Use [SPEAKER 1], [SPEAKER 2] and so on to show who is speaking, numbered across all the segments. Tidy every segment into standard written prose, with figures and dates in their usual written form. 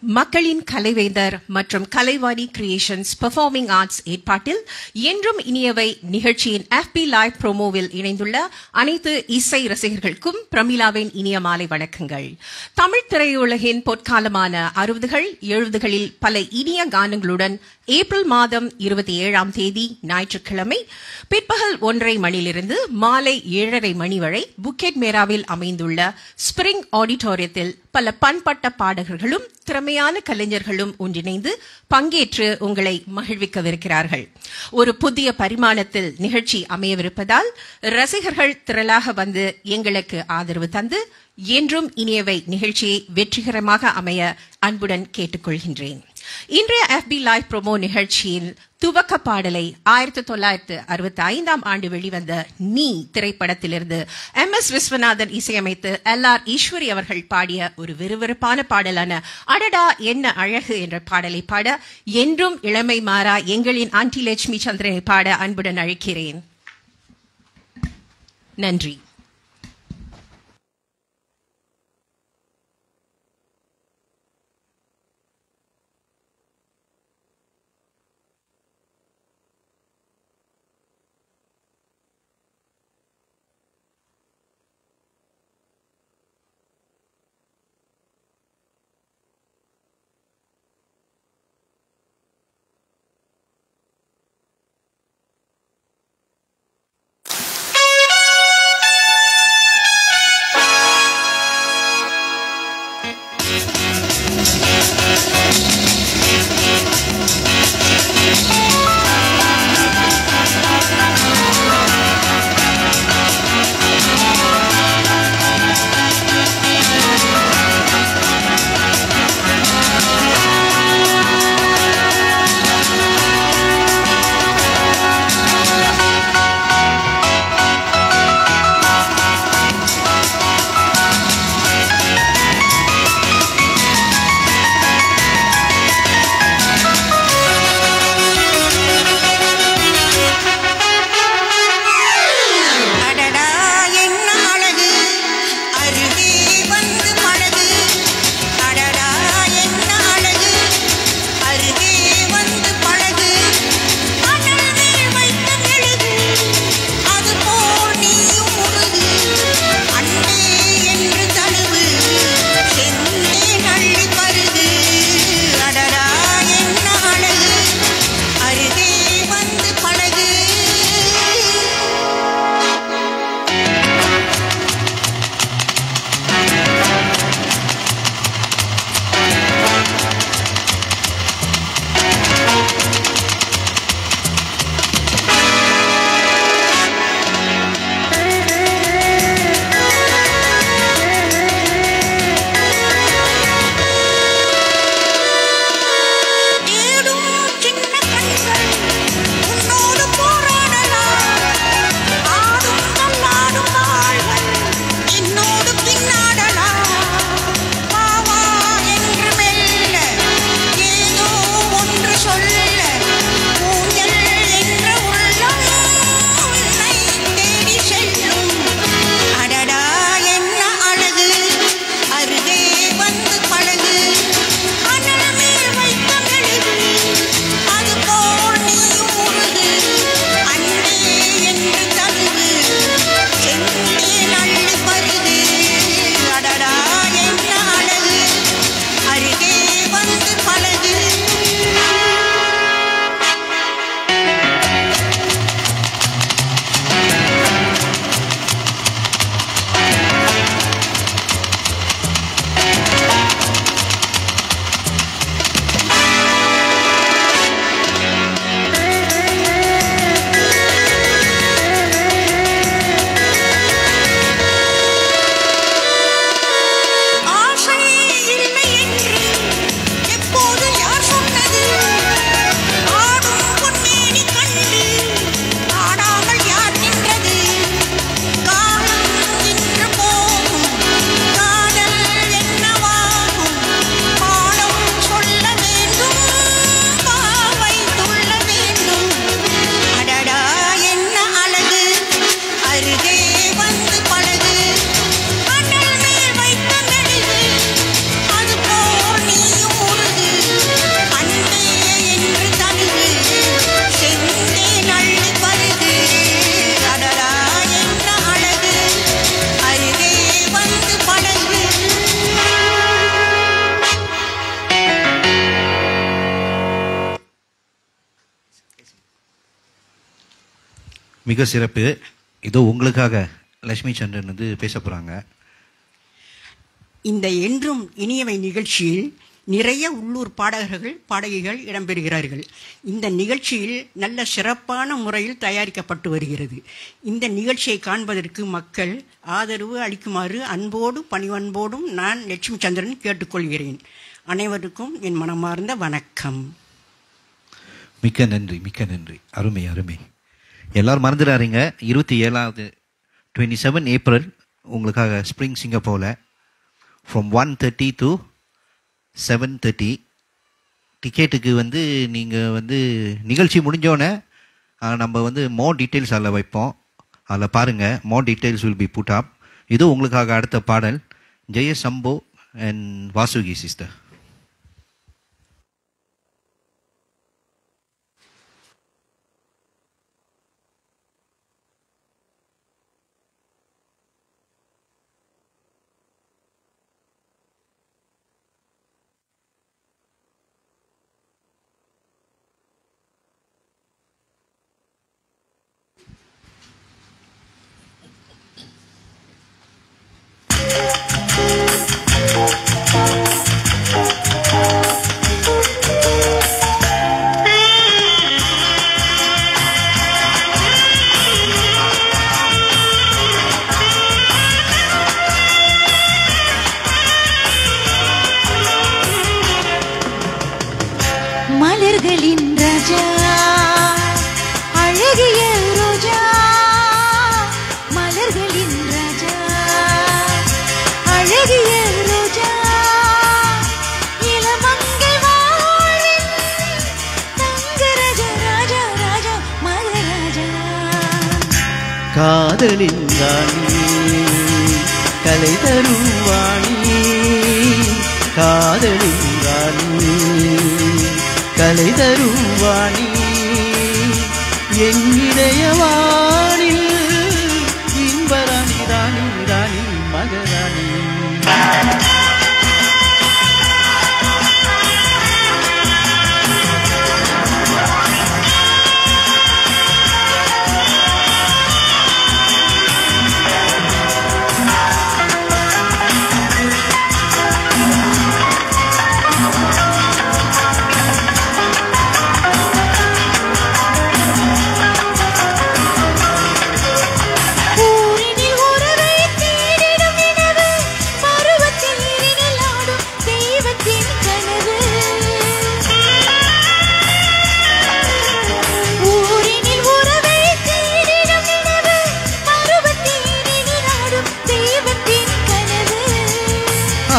[SPEAKER 1] மக்களின் கலைவேந்தர் மற்றும் Kalaivani creations performing arts ஏற்பாட்டில் என்றும் இனியவை நிகழ்ச்சியின் FB லைவ் ப்ரோமோவில் இணைந்துள்ள அனைத்து இசை ரசிகர்களுக்கும் பிரமிளாவின் இனிய மாலை வணக்கங்கள். தமிழ் திரையுலகின் பொற்காலமான 60கள் 70களில் பல இனிய கானங்களுடன் ஏப்ரல் மாதம் 27ஆம் தேதி ஞாயிற்றுக்கிழமை பிற்பகல் 1:30 மணியிலிருந்து மாலை 7:30 மணி வரை புக்கெட் மேராவில் அமைந்துள்ள ஸ்பிரிங் ஆடிட்டோரியத்தில் பல பண்பட்ட பாடகர்களும் திறமையான கலைஞர்களும் ஒன்றிணைந்து பங்கேற்று உங்களை மகிழ்விக்கவிருக்கிறார்கள். ஒரு புதிய பரிமாணத்தில் நிகழ்ச்சி அமையவிருப்பதால் ரசிகர்கள் திரளாக வந்து எங்களுக்கு ஆதரவு தந்து என்றும் இனியவை நிகழ்ச்சியை வெற்றிகரமாக அமைய அன்புடன் கேட்டுக்கொள்கின்றேன். இன்றைய FB லைவ் ப்ரோமோ நிகழ்ச்சியில் துவக்க பாடலை 1965ஆம் ஆண்டு வெளிவந்த நீ திரைப்படத்திலிருந்து MS விஸ்வநாதன் இசையமைத்து LR ஈஸ்வரி அவர்கள் பாடிய ஒரு விறுவிறுப்பான பாடலான அடடா என்ன அழகு என்ற பாடலை பாட என்றும் இளமை மாறா எங்களின் ஆண்டி லட்சுமி சந்திரனை பாட அன்புடன் அழைக்கிறேன். நன்றி.
[SPEAKER 2] மிக சிறப்பு. இதோ உங்களுக்காக லட்சுமி சந்திரன் வந்து பேச போகிறாங்க.
[SPEAKER 3] இந்த என்றும் இனியவை நிகழ்ச்சியில் நிறைய உள்ளூர் பாடகர்கள் பாடகிகள் இடம்பெறுகிறார்கள். இந்த நிகழ்ச்சியில் நல்ல சிறப்பான முறையில் தயாரிக்கப்பட்டு வருகிறது. இந்த நிகழ்ச்சியை காண்பதற்கு மக்கள் ஆதரவு அளிக்குமாறு அன்போடும் பணிவன்போடும் நான் லட்சுமி சந்திரன் கேட்டுக்கொள்கிறேன். அனைவருக்கும் என் மனமார்ந்த வணக்கம்.
[SPEAKER 2] மிக்க நன்றி, மிக்க நன்றி. அருமை அருமை. எல்லாரும் மறந்துடாதீங்க, 27 ஏப்ரல் உங்களுக்காக ஸ்ப்ரிங் சிங்கப்பூரில் ஃப்ரம் 1:30 to 7:30. டிக்கெட்டுக்கு வந்து நீங்கள் வந்து நிகழ்ச்சி முடிஞ்சோடனே நம்ம வந்து மோர் டீட்டெயில்ஸ் அதில் வைப்போம். அதில் பாருங்கள், more details will be put up. இது உங்களுக்காக அடுத்த பாடல் ஜெய சம்போ அண்ட் வாசுகி சிஸ்டர்.
[SPEAKER 4] மலர்களின் ராஜா அழகிய ரோஜா, மலர்களின் ராஜா அழகிய ரோஜா, இளமங்கை வாழ்வின் தங்க ராஜா ராஜா ராஜா மகாராஜா.
[SPEAKER 5] காதலின் ராணி கலை தரும் வாணி, காதலின் ராணி கலை தரும் வாணி, என் இதயவானில் இன்பராணி ராணி ராணி மகராணி.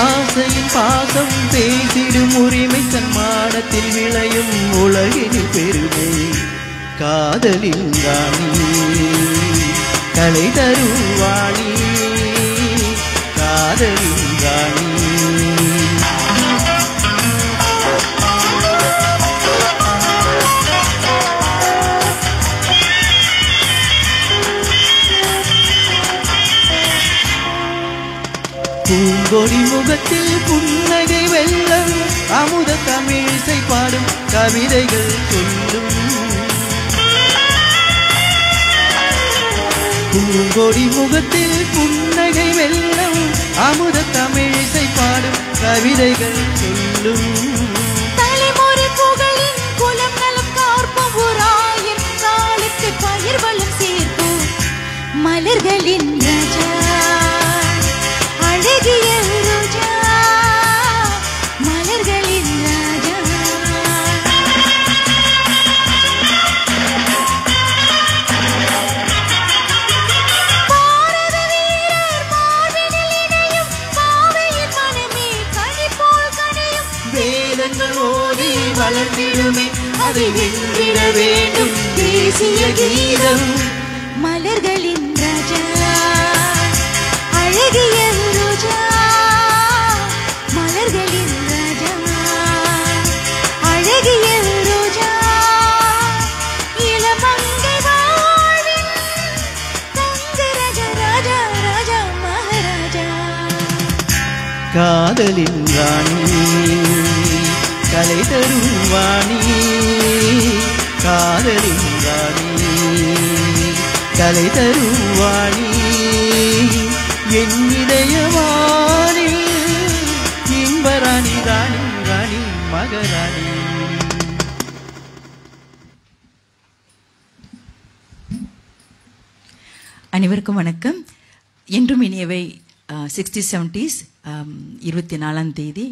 [SPEAKER 5] ஆசையின் பாசம் பேசிடும் உரிமை சன்மானத்தில் விளையும் உலகினில் பெருமை, காதலின் ராணி கலை தரும் வாணி, காதலின் ராணி. பூங்கொடி முகத்தில் புன்னகை வெள்ளம், அமுத தமிழிசை பாடும் கவிதைகள் சொல்லும். பூங்கொடி முகத்தில் புன்னகை வெள்ளம், அமுத தமிழிசை பாடும் கவிதைகள் சொல்லும்.
[SPEAKER 4] தலைமுறை புகழின் குலம் நலம் காப்போம், ஓராயிரம் காலத்து பயிர் வளம் சேர்ப்போம். மலர்களின் ராஜா அழகிய ரோஜா, மலர்களின் ராஜா. பாரத வீரர் மார்பினில் இணையும் பாவையின் மனமே கனி போல் கனியும்.
[SPEAKER 5] வேதங்கள் ஓடி வளர்ந்திடுமே, அதை வென்றிட வேண்டும் தேசிய கீதம்.
[SPEAKER 4] மலர்களின் ராஜா அழகிய ரோஜா, மலர்களின் ராஜா அழகிய ரோஜா, இளமங்கை வாழ்வின் தங்க ராஜா ராஜா ராஜா மகாராஜா.
[SPEAKER 5] காதலின் ராணி கலை தரும் வாணி, காதலின் ராணி கலை தரும் வாணி என் இதயவாணி இன்பராணி ராணி ராணி மகராணி.
[SPEAKER 6] அனைவருக்கும் வணக்கம். என்றும் இனியவை 60s 70s 27ஆம் தேதி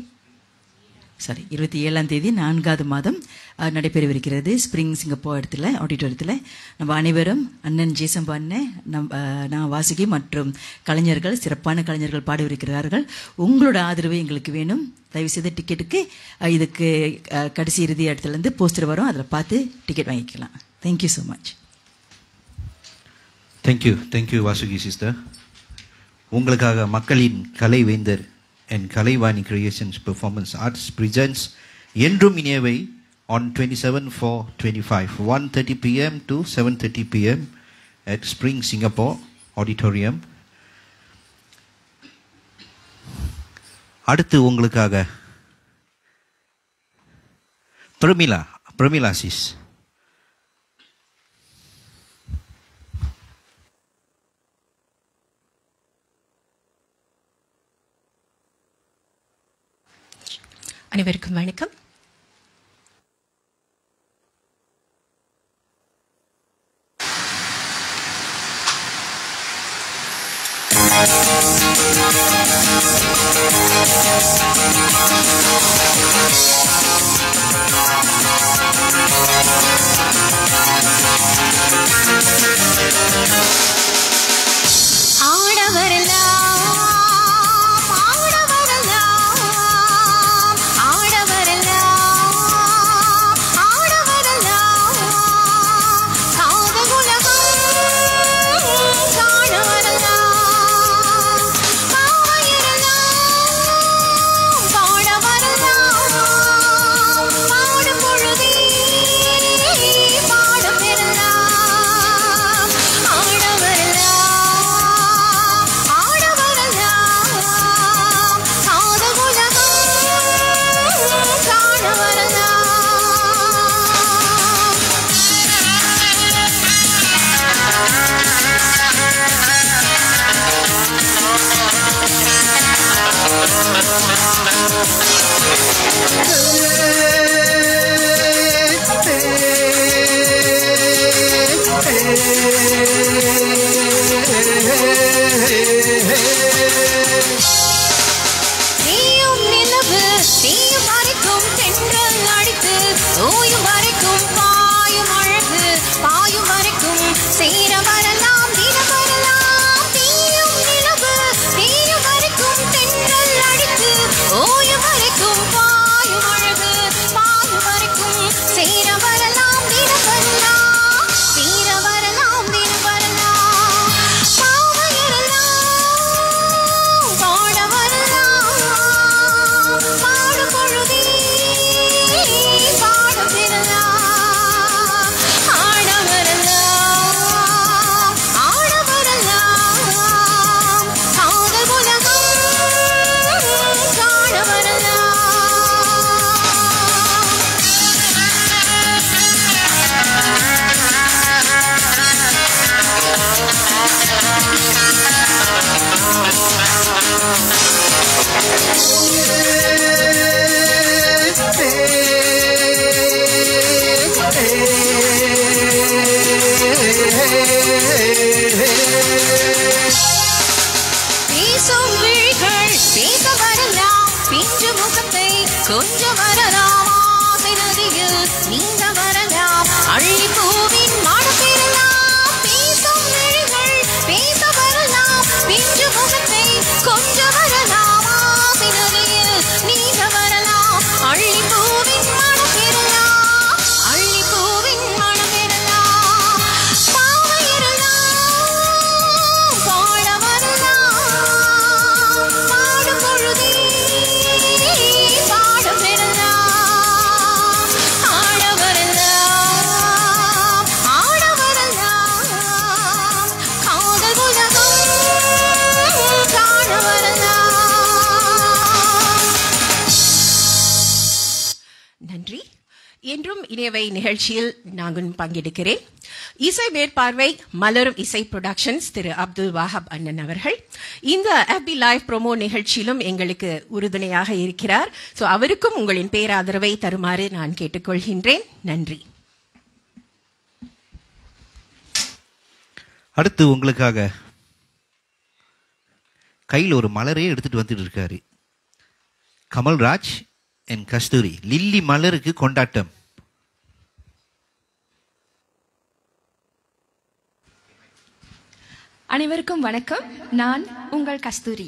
[SPEAKER 6] 4வது மாதம் நடைபெறவிருக்கிறது. ஸ்பிரிங் சிங்கப்பூர் இடத்துல ஆடிட்டோரியத்தில் நம்ம அனைவரும் அண்ணன் ஜேசம்பா அண்ணன் நான் வாசுகி மற்றும் கலைஞர்கள் சிறப்பான கலைஞர்கள் பாடவிருக்கிறார்கள். உங்களோட ஆதரவு எங்களுக்கு வேணும். தயவுசெய்து டிக்கெட்டுக்கு இதுக்கு கடைசி இறுதி இடத்துலேருந்து போஸ்டர் வரும், அதில் பார்த்து டிக்கெட் வாங்கிக்கலாம். Thank you so much.
[SPEAKER 2] Thank you Vasuki sister. உங்களுக்காக மக்களின் கலைவேந்தர் and Kalaivani creations performance arts presents என்றும் இனியவை on 27/4/25 1:30 p.m. to 7:30 p.m. at Spring Singapore Auditorium. அடுத்து உங்களுக்காக பிரமிளா சிஸ்.
[SPEAKER 1] அனைவருக்கும் வணக்கம்.
[SPEAKER 4] ஆட
[SPEAKER 1] என்றும் இணையவை நிகழ்ச்சியில் நாங்கள் பங்கெடுக்கிறேன். இசை மேற்பார்வை மலரும் இசை புரொடக்ஷன்ஸ் திரு அப்துல் வாஹப் அண்ணன் அவர்கள். இந்த FB லைவ் ப்ரோமோ நிகழ்ச்சியிலும் எங்களுக்கு உறுதுணையாக இருக்கிறார். சோ அவருக்கும் உங்களின் பேராதரவை தருமாறு நான் கேட்டுக்கொள்கின்றேன். நன்றி.
[SPEAKER 2] அடுத்து உங்களுக்காக கையில் ஒரு மலரே எடுத்துட்டு வந்துட்டு இருக்காரு கமல்ராஜ் என் கஸ்தூரி. லில்லி மலருக்கு கொண்டாட்டம்.
[SPEAKER 7] அனைவருக்கும் வணக்கம். நான் உங்கள் கஸ்தூரி.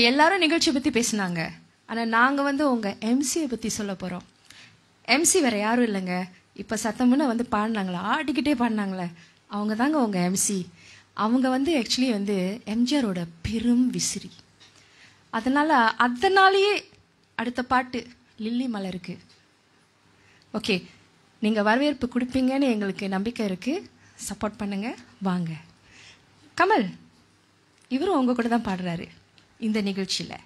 [SPEAKER 7] எல்லாரும் நிகழ்ச்சி பற்றி பேசினாங்க. ஆனால் நாங்கள் உங்கள் எம்சியை பற்றி சொல்ல போகிறோம். எம்சி வேறு யாரும் இல்லைங்க. இப்போ சத்தமுன்னு பாடினாங்களே, ஆடிக்கிட்டே பாடினாங்களே, அவங்க தாங்க உங்கள் எம்சி. அவங்க ஆக்சுவலி எம்ஜிஆரோட பெரும் விசிறி. அதனாலேயே அடுத்த பாட்டு லில்லி மலருக்கு. ஓகே, நீங்கள் வரவேற்பு கொடுப்பீங்கன்னு எங்களுக்கு நம்பிக்கை இருக்குது. சப்போர்ட் பண்ணுங்க. வாங்க. கமல் இவரும் உங்க கூட தான் பாடுறாரு இந்த நிகழ்ச்சியில்.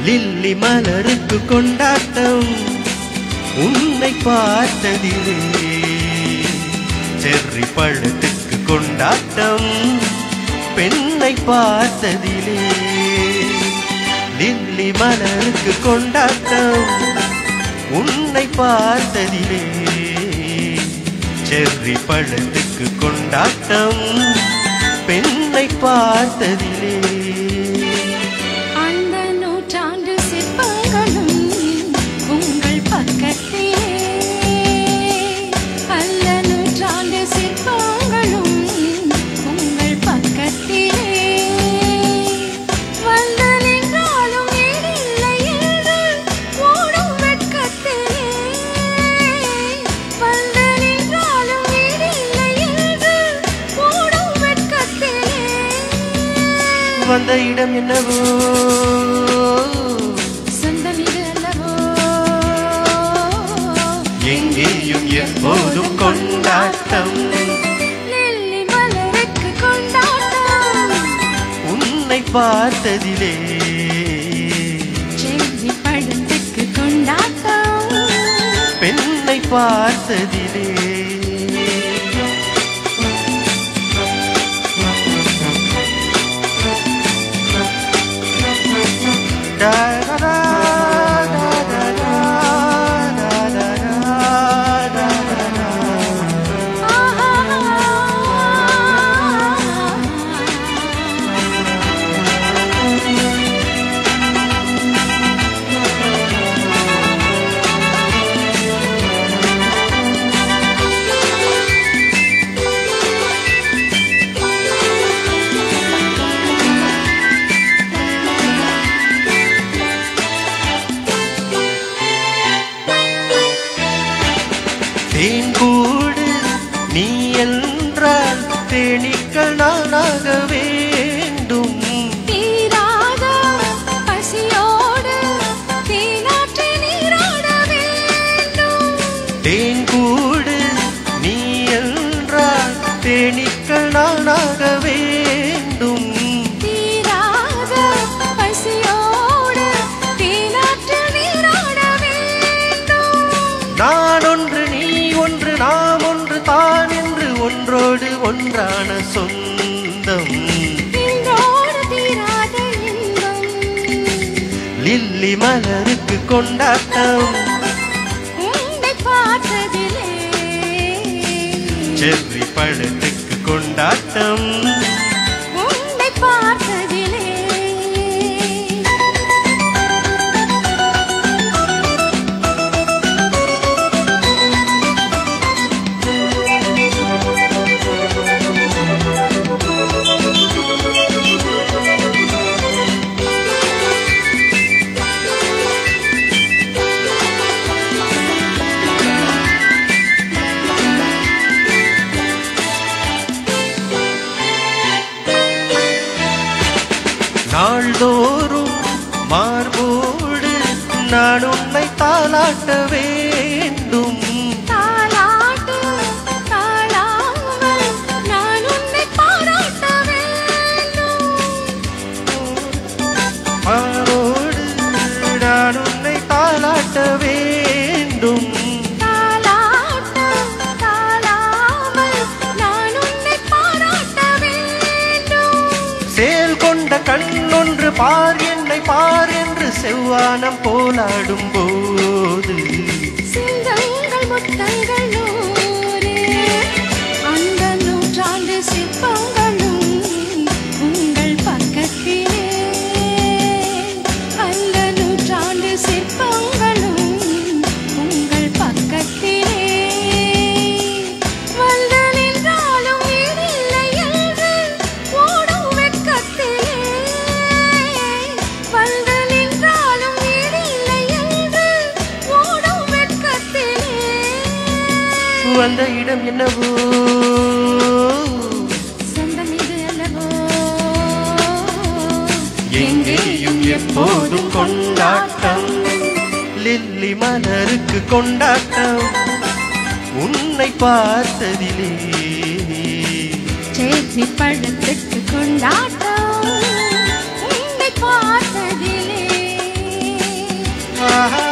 [SPEAKER 5] லில்லி மலருக்கு கொண்டாட்டம் உன்னை பார்த்ததிலே, செர்ரி பழத்துக்கு கொண்டாட்டம் பெண்ணை பார்த்ததிலே. லில்லி மலருக்கு கொண்டாட்டம் உன்னை பார்த்ததிலே, செர்ரி பழத்துக்கு கொண்டாட்டம் பெண்ணை பார்த்ததிலே. வந்த இடம் என்னவோ, எங்கேயும் எப்போதும் கொண்டாட்டம்.
[SPEAKER 4] லில்லி மலருக்கு கொண்டாட்டம்
[SPEAKER 5] உன்னை பார்த்ததிலே,
[SPEAKER 4] செர்ரி பழத்துக்கு கொண்டாட்டம்
[SPEAKER 5] பெண்ணை பார்த்ததிலே. தேன்கூடு நீ என்றால் தேனீக்கள் நானாக வேண்டும்.
[SPEAKER 4] தீராத பசியோடு தேனாற்றை நீராட வேண்டும்.
[SPEAKER 5] தேன்கூடு நீ என்றால் தேனீக்கள் நானாக வேண்டும்.
[SPEAKER 4] தீராத பசியோடு தேனாற்றை நீராட வேண்டும்.
[SPEAKER 5] நான் ஒன்று நீ ஒன்று நாம் ஒன்று தான் என்று ஒன்றோடு ஒன்றான சொந்தம்.
[SPEAKER 4] இன்றோடு தீராத இன்பம்.
[SPEAKER 5] லில்லி மலருக்கு கொண்டாட்டம்
[SPEAKER 4] உன்னை பார்த்ததிலே,
[SPEAKER 5] செர்ரி பழத்துக்கு கொண்டாட்டம்
[SPEAKER 4] உன்னை பார்த்ததிலே.
[SPEAKER 5] மார்போடு நான் உன்னை தாலாட்ட வேண்டும்.
[SPEAKER 4] தாலாட்டு தாளாமல் நான் உன்னை பாராட்ட வேண்டும்.
[SPEAKER 5] மார்போடு நான் உன்னை தாலாட்ட வேண்டும்.
[SPEAKER 4] தாலாட்டு தாளாமல் நான் உன்னை பாராட்ட வேண்டும்.
[SPEAKER 5] சேல் கொண்ட கண்ணொன்று பார் என்னை பார் என்று செவ்வானம் போலாடும் போது
[SPEAKER 4] சிங்கங்கள் முத்தங்கள் நூறு அந்த நூற்றாண்டு சிற்பங்களும் உங்கள் பக்கத்திலே. அந்த நூற்றாண்டு சிற்பங்களும் உங்கள் பக்கத்திலே. வந்து நின்றாலும் வீடில்லை என்று ஓடும் வெட்கத்திலே. வந்து நின்றாலும் வீடில்லை என்று ஓடும் வெட்கத்திலே.
[SPEAKER 5] வந்த இடம் என்னவோ
[SPEAKER 4] சொந்தம் இது அல்லவோ
[SPEAKER 5] எங்கேயும் எப்போதும் கொண்டாட்டம். லில்லி மலருக்கு கொண்டாட்டம் உன்னை பார்த்ததிலே.
[SPEAKER 4] சேச்சி பழத்துக்கு கொண்டாட்டம் உன்னை பார்த்ததிலே.
[SPEAKER 5] ஆஹா,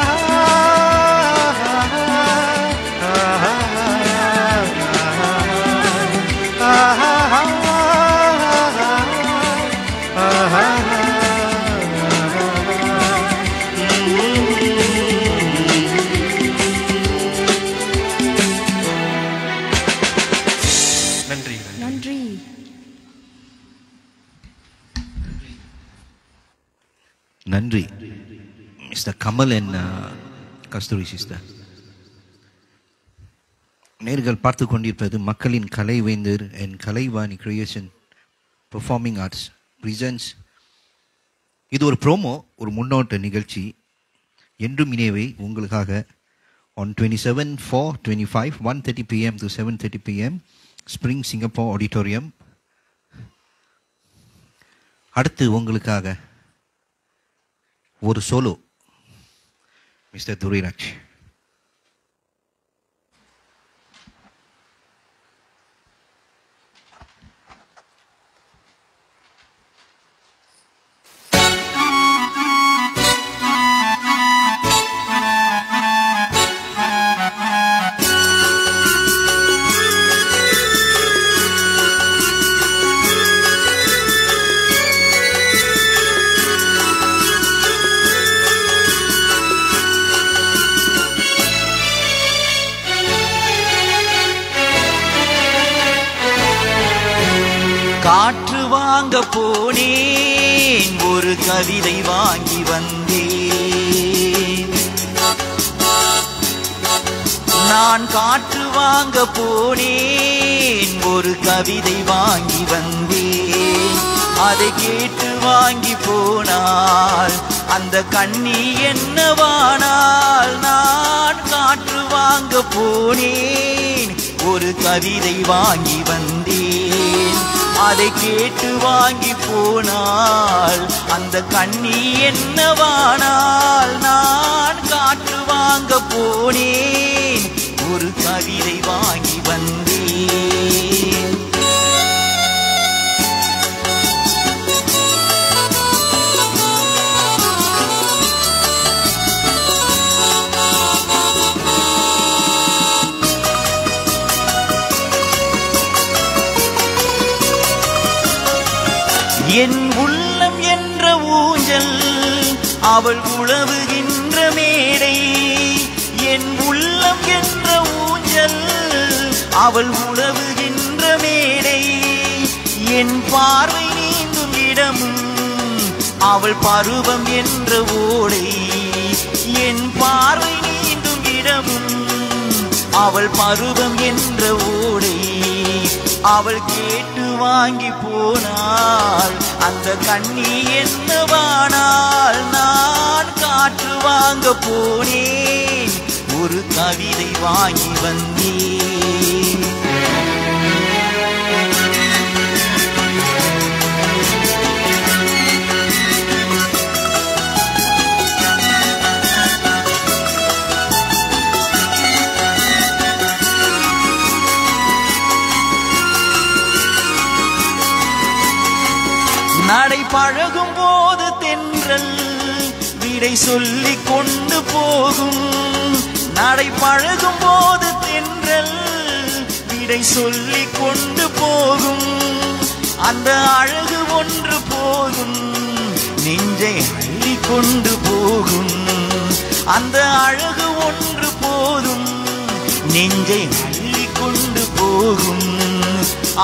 [SPEAKER 5] நன்றி.
[SPEAKER 7] நன்றி.
[SPEAKER 2] நன்றி mister Kamal and Kasthuri sister. நேர்கள் பார்த்து கொண்டிருப்பது மக்களின் Kalaivendhar and Kalaivani creation performing arts presents. இது ஒரு ப்ரோமோ, ஒரு முன்னோட்ட நிகழ்ச்சி. என்றும் இணையவை உங்களுக்காக on 27/4/25 1:30 PM to 7:30 PM spring Singapore auditorium. அடுத்து உங்களுக்காக ஒரு சோலோ மிஸ்டர் துரைராஜ்.
[SPEAKER 8] காற்று வாங்க போனேன், ஒரு கவிதை வாங்கி வந்தேன். நான் காற்று வாங்க போனேன், ஒரு கவிதை வாங்கி வந்தேன். அதை கேட்டு வாங்கி போனால் அந்த கண்ணி என்னவானால். நான் காற்று வாங்க போனேன், ஒரு கவிதை வாங்கி வந்தேன். அதை கேட்டு வாங்கி போனால் அந்த கண்ணி என்னவானால். நான் காற்று வாங்க போனேன், ஒரு கவிதை வாங்கி வந்தேன். என் உள்ளம் என்ற ஊஞ்சல் அவள் உழவுகின்ற மேடை. என் உள்ளம் என்ற ஊஞ்சல் அவள் உழவுகின்ற மேடை. என் பார்வை நீந்தும் இடமும் அவள் பருவம் என்ற ஓடை. என் பார்வை நீந்தும் இடமும் அவள் பருவம் என்ற ஓடை. அவள் கேட்டு வாங்கி போனால் அந்த கண்ணி என்னவானால். நான் காற்று வாங்க போனேன், ஒரு கவிதை வாங்கி வந்தேன். பழகும் போது தென்றல் விடை சொல்லிக் கொண்டு போகும். நடை பழகும் போது தென்றல் விடை சொல்லிக் கொண்டு போகும். அந்த அழகு ஒன்று போதும் நெஞ்சை அள்ளி கொண்டு போகும். அந்த அழகு ஒன்று போதும் நெஞ்சை அள்ளி கொண்டு போகும்.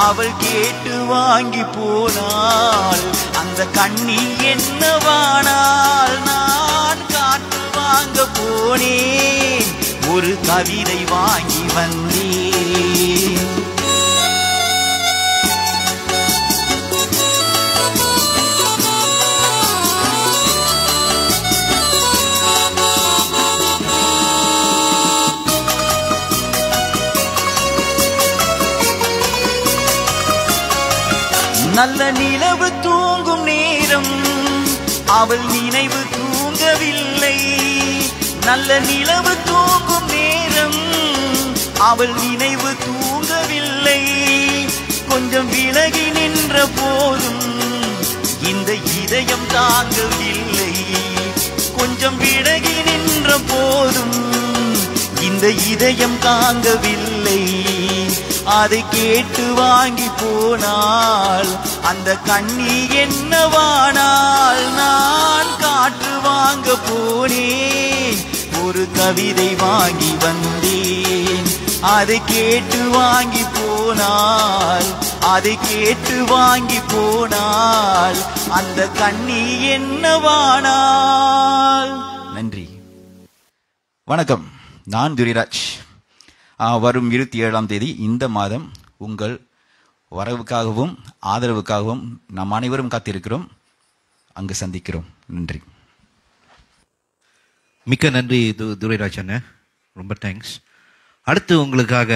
[SPEAKER 8] அவள் கேட்டு வாங்கி போனாள் அந்த கண்ணி என்னவானால். நான் காற்று வாங்க போனேன் ஒரு கவிதை வாங்கி வந்தேன். நல்ல நிலவு தூங்கும் நேரம் அவள் நினைவு தூங்கவில்லை. நல்ல நிலவு தூங்கும் நேரம் அவள் நினைவு தூங்கவில்லை. கொஞ்சம் விலகி நின்ற போதும் இந்த இதயம் தாங்கவில்லை. கொஞ்சம் விலகி நின்ற போதும் இந்த இதயம் தாங்கவில்லை. அதை கேட்டு வாங்கி போனால் அந்த கண்ணி என்னவானால். நான் காற்று வாங்க போனேன் ஒரு கவிதை வாங்கி வந்தேன். அதை கேட்டு வாங்கி போனால் அதை கேட்டு வாங்கி போனால் அந்த கண்ணி என்னவானால். நன்றி. வணக்கம், நான் துரைராஜ். வரும் 27ஆம் தேதி இந்த மாதம் உங்கள் வரவுக்காகவும் ஆதரவுக்காகவும் நாம் அனைவரும் காத்திருக்கிறோம். அங்கு சந்திக்கிறோம். நன்றி.
[SPEAKER 2] மிக்க நன்றி துரைராஜ் அண்ணன், ரொம்ப தேங்க்ஸ். அடுத்து உங்களுக்காக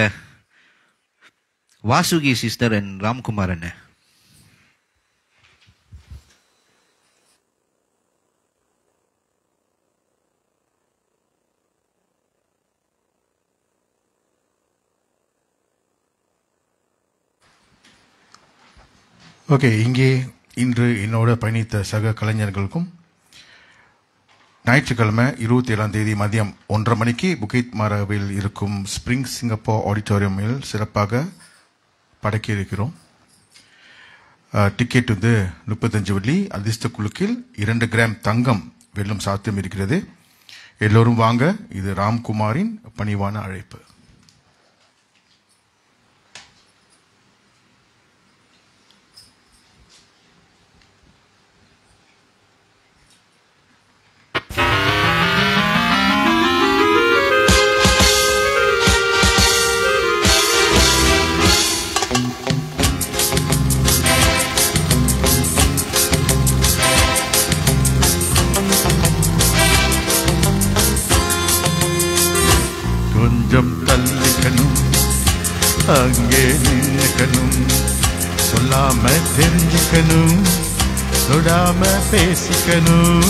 [SPEAKER 2] வாசுகி சிஸ்டர் அண்ட் ராம்குமார் அண்ணன்.
[SPEAKER 9] ஓகே, இங்கே இன்று என்னோட பயணித்த சக கலைஞர்களுக்கும் ஞாயிற்றுக்கிழமை 27ஆம் தேதி மதியம் 1:30 மணிக்கு புகித் மாராவில் இருக்கும் ஸ்பிரிங் சிங்கப்பூர் ஆடிட்டோரியமில் சிறப்பாக படைக்க இருக்கிறோம். டிக்கெட் வந்து 35 வெள்ளி. அதிர்ஷ்ட குலுக்கில் 2 கிராம் தங்கம் வெல்லும் சாத்தியம் இருக்கிறது. எல்லோரும் வாங்க. இது ராம்குமாரின் பணிவான அழைப்பு. கொஞ்சம் தள்ளிக்கணும், அங்கே நின்னுக்கணும், சொல்லாம தெரிஞ்சுக்கணும், தொடாம பேசிக்கணும்.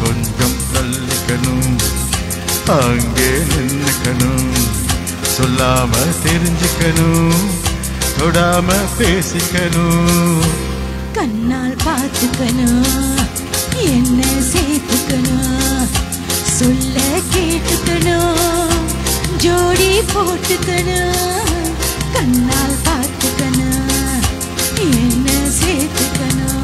[SPEAKER 9] கொஞ்சம் தள்ளிக்கணும், அங்கே நின்னுக்கணும், சொல்லாம தெரிஞ்சுக்கணும், தொடாம பேசிக்கணும்.
[SPEAKER 4] கண்ணால் பார்த்துக்கணும், என்ன சேர்த்துக்கணும், சொல்ல கேட்டுக்கணும், ஜோடி போட்டுக்கணும். கண்ணால் பார்த்துக்கணும், என்ன சேர்த்துக்கணும்.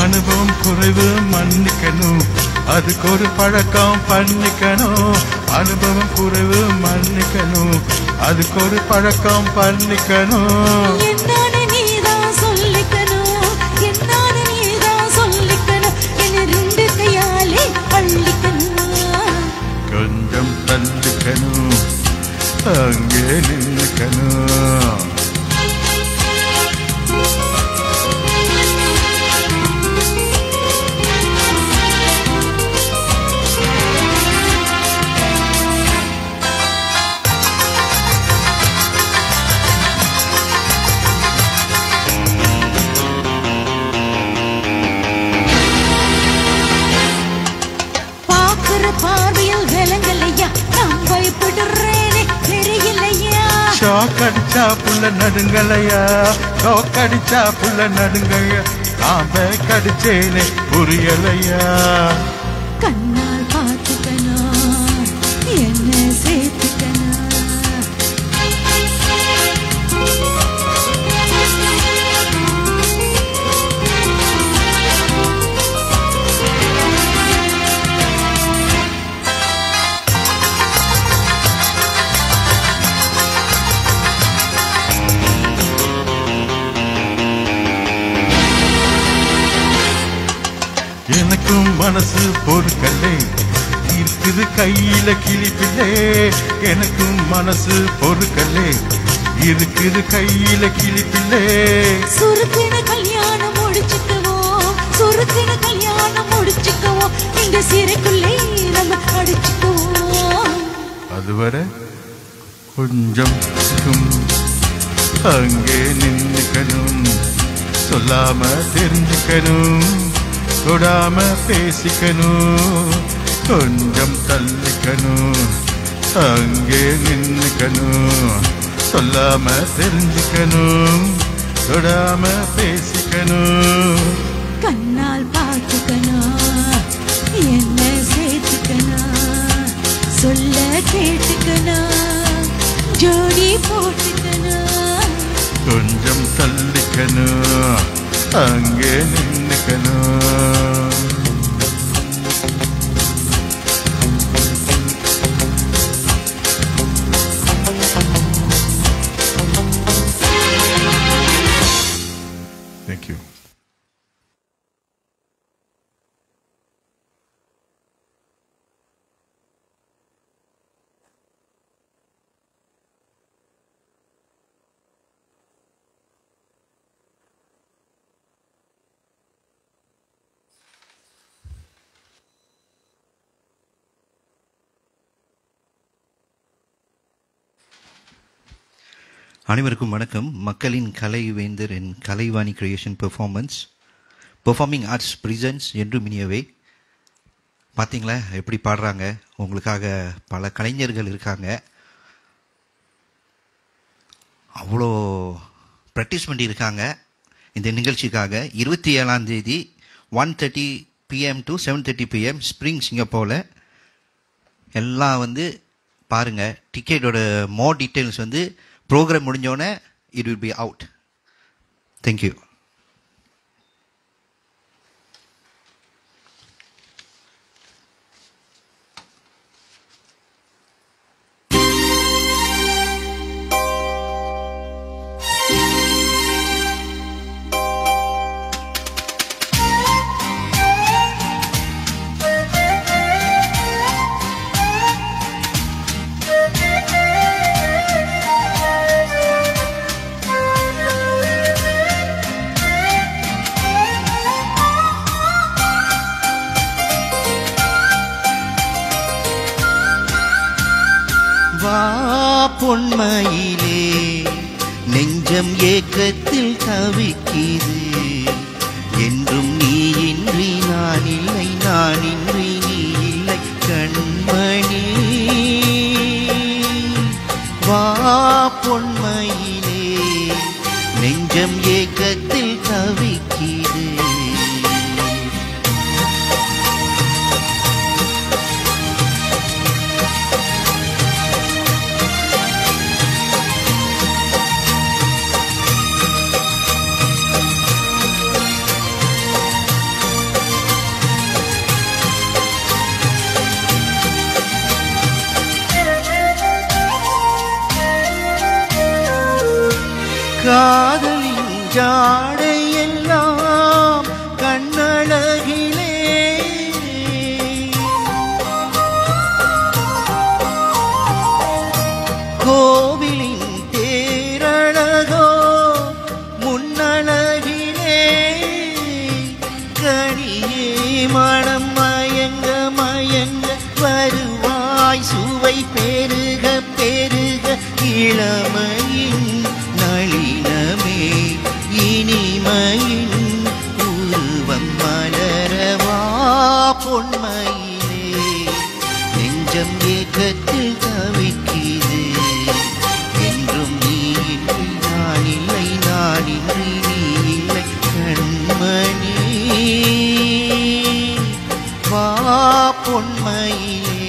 [SPEAKER 9] அனுபவம் குறைவு மன்னிக்கணும், அதுக்கு ஒரு பழக்கம் பண்ணிக்கணும். அனுபவம் குறைவு மன்னிக்கணும், அதுக்கு ஒரு பழக்கம் பண்ணிக்கணும்.
[SPEAKER 4] என்னான நீதான் சொல்லிக்கணும், என்னான நீதான் சொல்லிக்கணும், என்ன 2 கையாலே அள்ளிக்கணும்.
[SPEAKER 9] கொஞ்சம் தள்ளிக்கணும், அங்கே நின்னுக்கணும். கடிச்சா புள்ள நடுங்கலையா, கடிச்சா புள்ள நடுங்கலையா, நாம கடிச்சேனே புரியலையா.
[SPEAKER 4] கண்ணால் பார்த்துக்கணும் என்ன சேர்த்துக்கணும்.
[SPEAKER 9] எனக்கும் மனசு பொறுக்கல்லே, இருக்குது கையில கிளிப்பில்லே. எனக்கும் மனசு பொறுக்கல்லே, இருக்குது கையில கிளிப்பில்லே.
[SPEAKER 4] சுருத்தின கல்யாணம் முடிச்சுக்குவோம், சுருத்தின கல்யாணம் முடிச்சுக்குவோம், இந்த சிறைக்குள்ளே நம்ம அடிச்சுக்குவோம்.
[SPEAKER 9] அதுவரை கொஞ்சம் அங்கே நின்னுக்கணும், சொல்லாம தெரிஞ்சுக்கணும், தொடாம பேசிக்கணும், கொஞ்சம் தள்ளிக்கணும், அங்கே நின்னுக்கணும், சொல்லாம தெரிஞ்சுக்கணும், தொடாம பேசிக்கணும்.
[SPEAKER 4] கண்ணால் பார்த்துக்கணும் என்ன சேர்த்துக்கணும், சொல்ல கேட்டுக்கணும், ஜோடி போட்டுக்கணும்.
[SPEAKER 9] கொஞ்சம் தள்ளிக்கணும், அங்கே நின்னுக்கணும். Thank you.
[SPEAKER 2] அனைவருக்கும் வணக்கம். மக்களின் Kalaivendhar and Kalaivani creation performing arts presents என்றும் இனியவை. பார்த்தீங்களா எப்படி பாடுறாங்க? உங்களுக்காக பல கலைஞர்கள் இருக்காங்க. அவ்வளோ ப்ராக்டிஸ் பண்ணியிருக்காங்க இந்த நிகழ்ச்சிக்காக. 27ஆம் தேதி 1:30 PM to 7:30 PM ஸ்ப்ரிங் சிங்கப்பூரில். எல்லாம் வந்து பாருங்கள். டிக்கெட்டோட மோர் டீட்டெயில்ஸ் வந்து ப்ரோக்ராம் முடிஞ்சோடனே it will be out. Thank you. பொன்மையிலே நெஞ்சம் ஏக்கத்தில் தவிக்கிது. என்றும் நீ இன்றி நான் இல்லை, நான் இன்றி நீ இல்லை கண்மணி. வா பொன்மையிலே நெஞ்சம் ஏக்கத்தில் தவிக்கிது. காதலின் ஜாடையெல்லாம் கண்ணழகிலே, கோவிலின் தேரழகோ முன்னழகிலே. கனியே மனம் மயங்க மயங்க வருவாய், சுவை பெருக பெருக இளமையின் நளினமே இனிமை பொன்மையிலே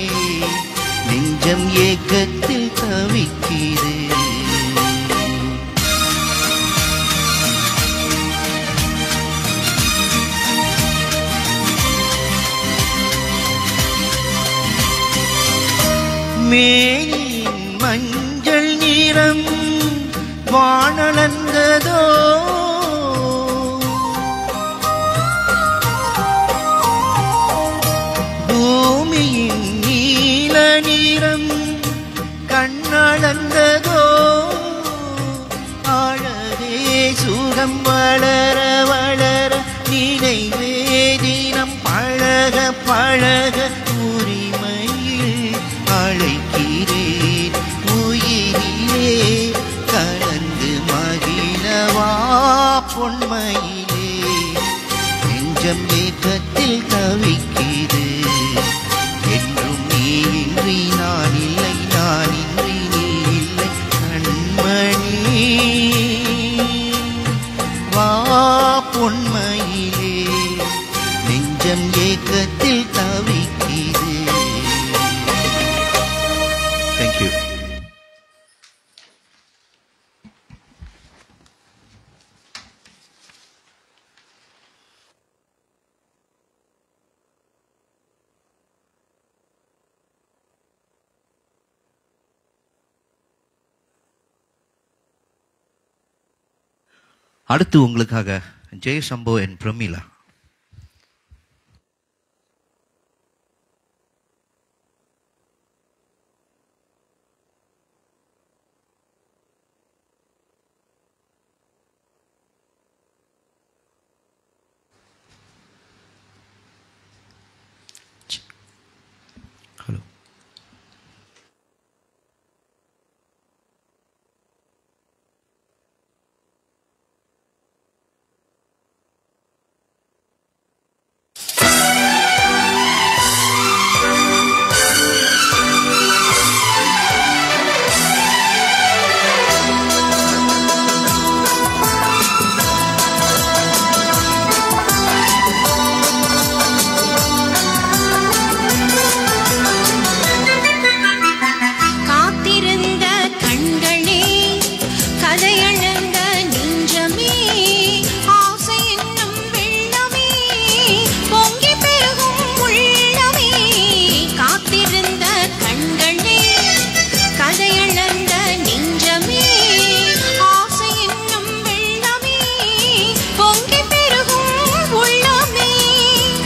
[SPEAKER 2] நெஞ்சம் ஏக்கத்தில் தவிக்கிறே. மேனின் மஞ்சள் நிறம் வானளந்ததோ, பூமியின் நீல நிறம் கண்ணளந்ததோ, அழகே சுகம் வளர வளர நினைவே தினம் பழக பழக உரிமையில் அழைக்கிறேன் உயிரிலே கலந்து மகிழவா பொன்மையிலே நெஞ்சம் ஏக்கத்தில் தவிக்கிது. என்றும் நீ இன்றி நான் இல்லை, நான் இன்றி நீ இல்லை கண்மணி வா பொன்மையிலே நெஞ்சம் ஏக்கத்தில் தவிக்கிது. Thank you. அடுத்து உங்களுக்காக ஜெயசம்போ and பிரமிளா. ஹலோ.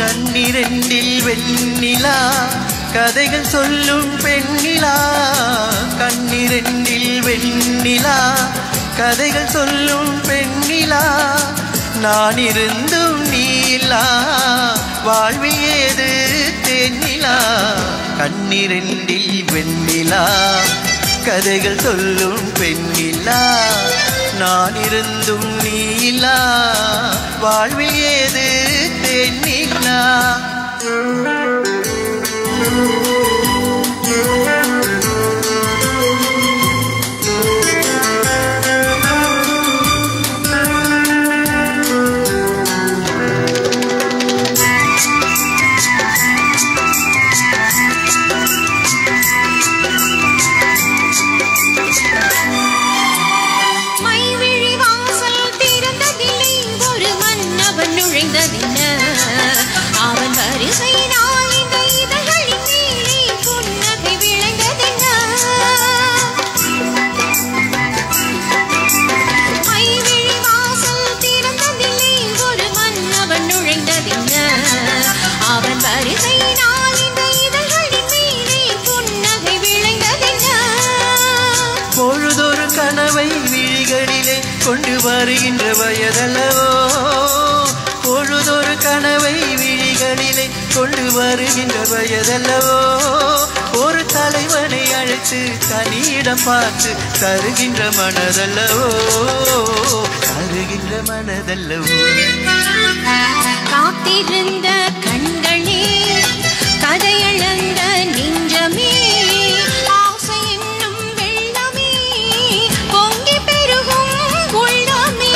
[SPEAKER 5] கண்ணிரண்டில் வெண்ணிலா கதைகள் சொல்லும் பெண்ணிலா, கண்ணிரண்டில் வெண்ணிலா கதைகள் சொல்லும் பெண்ணிலா, நான் இருந்தும் நீ இல்லா வாழ்வில் ஏது தென்னிலா. கண்ணிரண்டில் வெண்ணிலா கதைகள் சொல்லும் பெண்ணிலா, நான் இருந்தும் நீ இல்லா வாழ்வில் ஏது தென்னிலா.
[SPEAKER 4] அவன் வரிசையினால் இந்த இதழ்களின் மேலே புன்னகை விளைந்ததென்ன, மைவிழி வாசல் திறந்ததில்லை ஒரு மன்னவன் நுழைந்ததென்ன, அவன் வரிசையினால் இந்த இதழ்களின் மேலே புன்னகை விளைந்ததென்ன.
[SPEAKER 5] பொழுதொரு கனவை விழிகளிலே கொண்டு வருகின்ற வயதல்லவோ, பொழுதொரு கனவை விழிகளிலே கொண்டு வருகின்ற வயதல்லவோ, ஒரு தலைவனை அழைத்து தனியிடம் பார்த்து தருகின்ற மனதல்லவோ, தருகின்ற மனதல்லவோ.
[SPEAKER 4] காத்திருந்த கண்களே கதையளந்த நெஞ்சமே, ஆசை என்னும் வெள்ளமே பொங்கி பெருகும் உள்ளமே.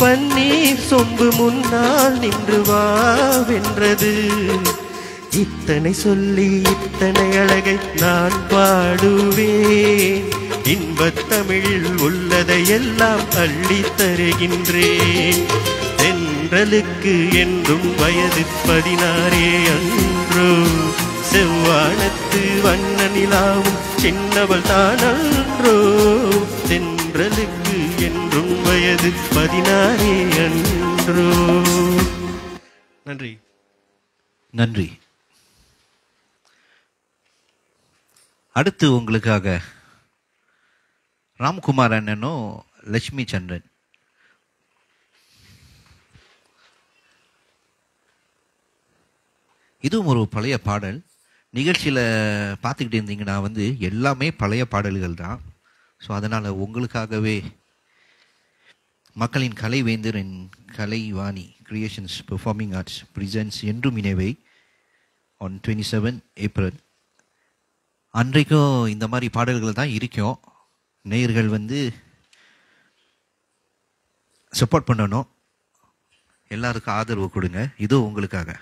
[SPEAKER 5] பன்னீர் சொம்பு முன்னால் நின்று வா வென்றது. இத்தனை சொல்லி இத்தனை அழகை நான் பாடுவேன். இன்பத் தமிழில் உள்ளதையெல்லாம் அள்ளித் தருகின்றேன். தென்றலுக்கு என்றும் வயது 16 அன்றோ. செவ்வானத்து வண்ண நிலாவும் சின்னவள் தான் அன்றோ. தென்றலுக்கு என்றும் வயது 16 அன்றோ. நன்றி.
[SPEAKER 2] நன்றி. அடுத்து உங்களுக்காக ராம்குமார் அண்ணனும் லட்சுமி சந்திரன். இதுவும் ஒரு பழைய பாடல். நிகழ்ச்சியில் பார்த்துக்கிட்டு இருந்தீங்கன்னா எல்லாமே பழைய பாடல்கள் தான். ஸோ அதனால் உங்களுக்காகவே மக்களின் கலைவேந்தரின் கலைவாணி கிரியேஷன்ஸ் பெர்ஃபார்மிங் ஆர்ட்ஸ் ப்ரெசென்ட்ஸ் என்றும் இணைவை on 27 April. அன்றைக்கும் இந்த மாதிரி பாடல்கள் தான் இருக்கும். நேயர்கள் சப்போர்ட் பண்ணணும், எல்லாருக்கும் ஆதரவு கொடுங்க. இதோ உங்களுக்காக.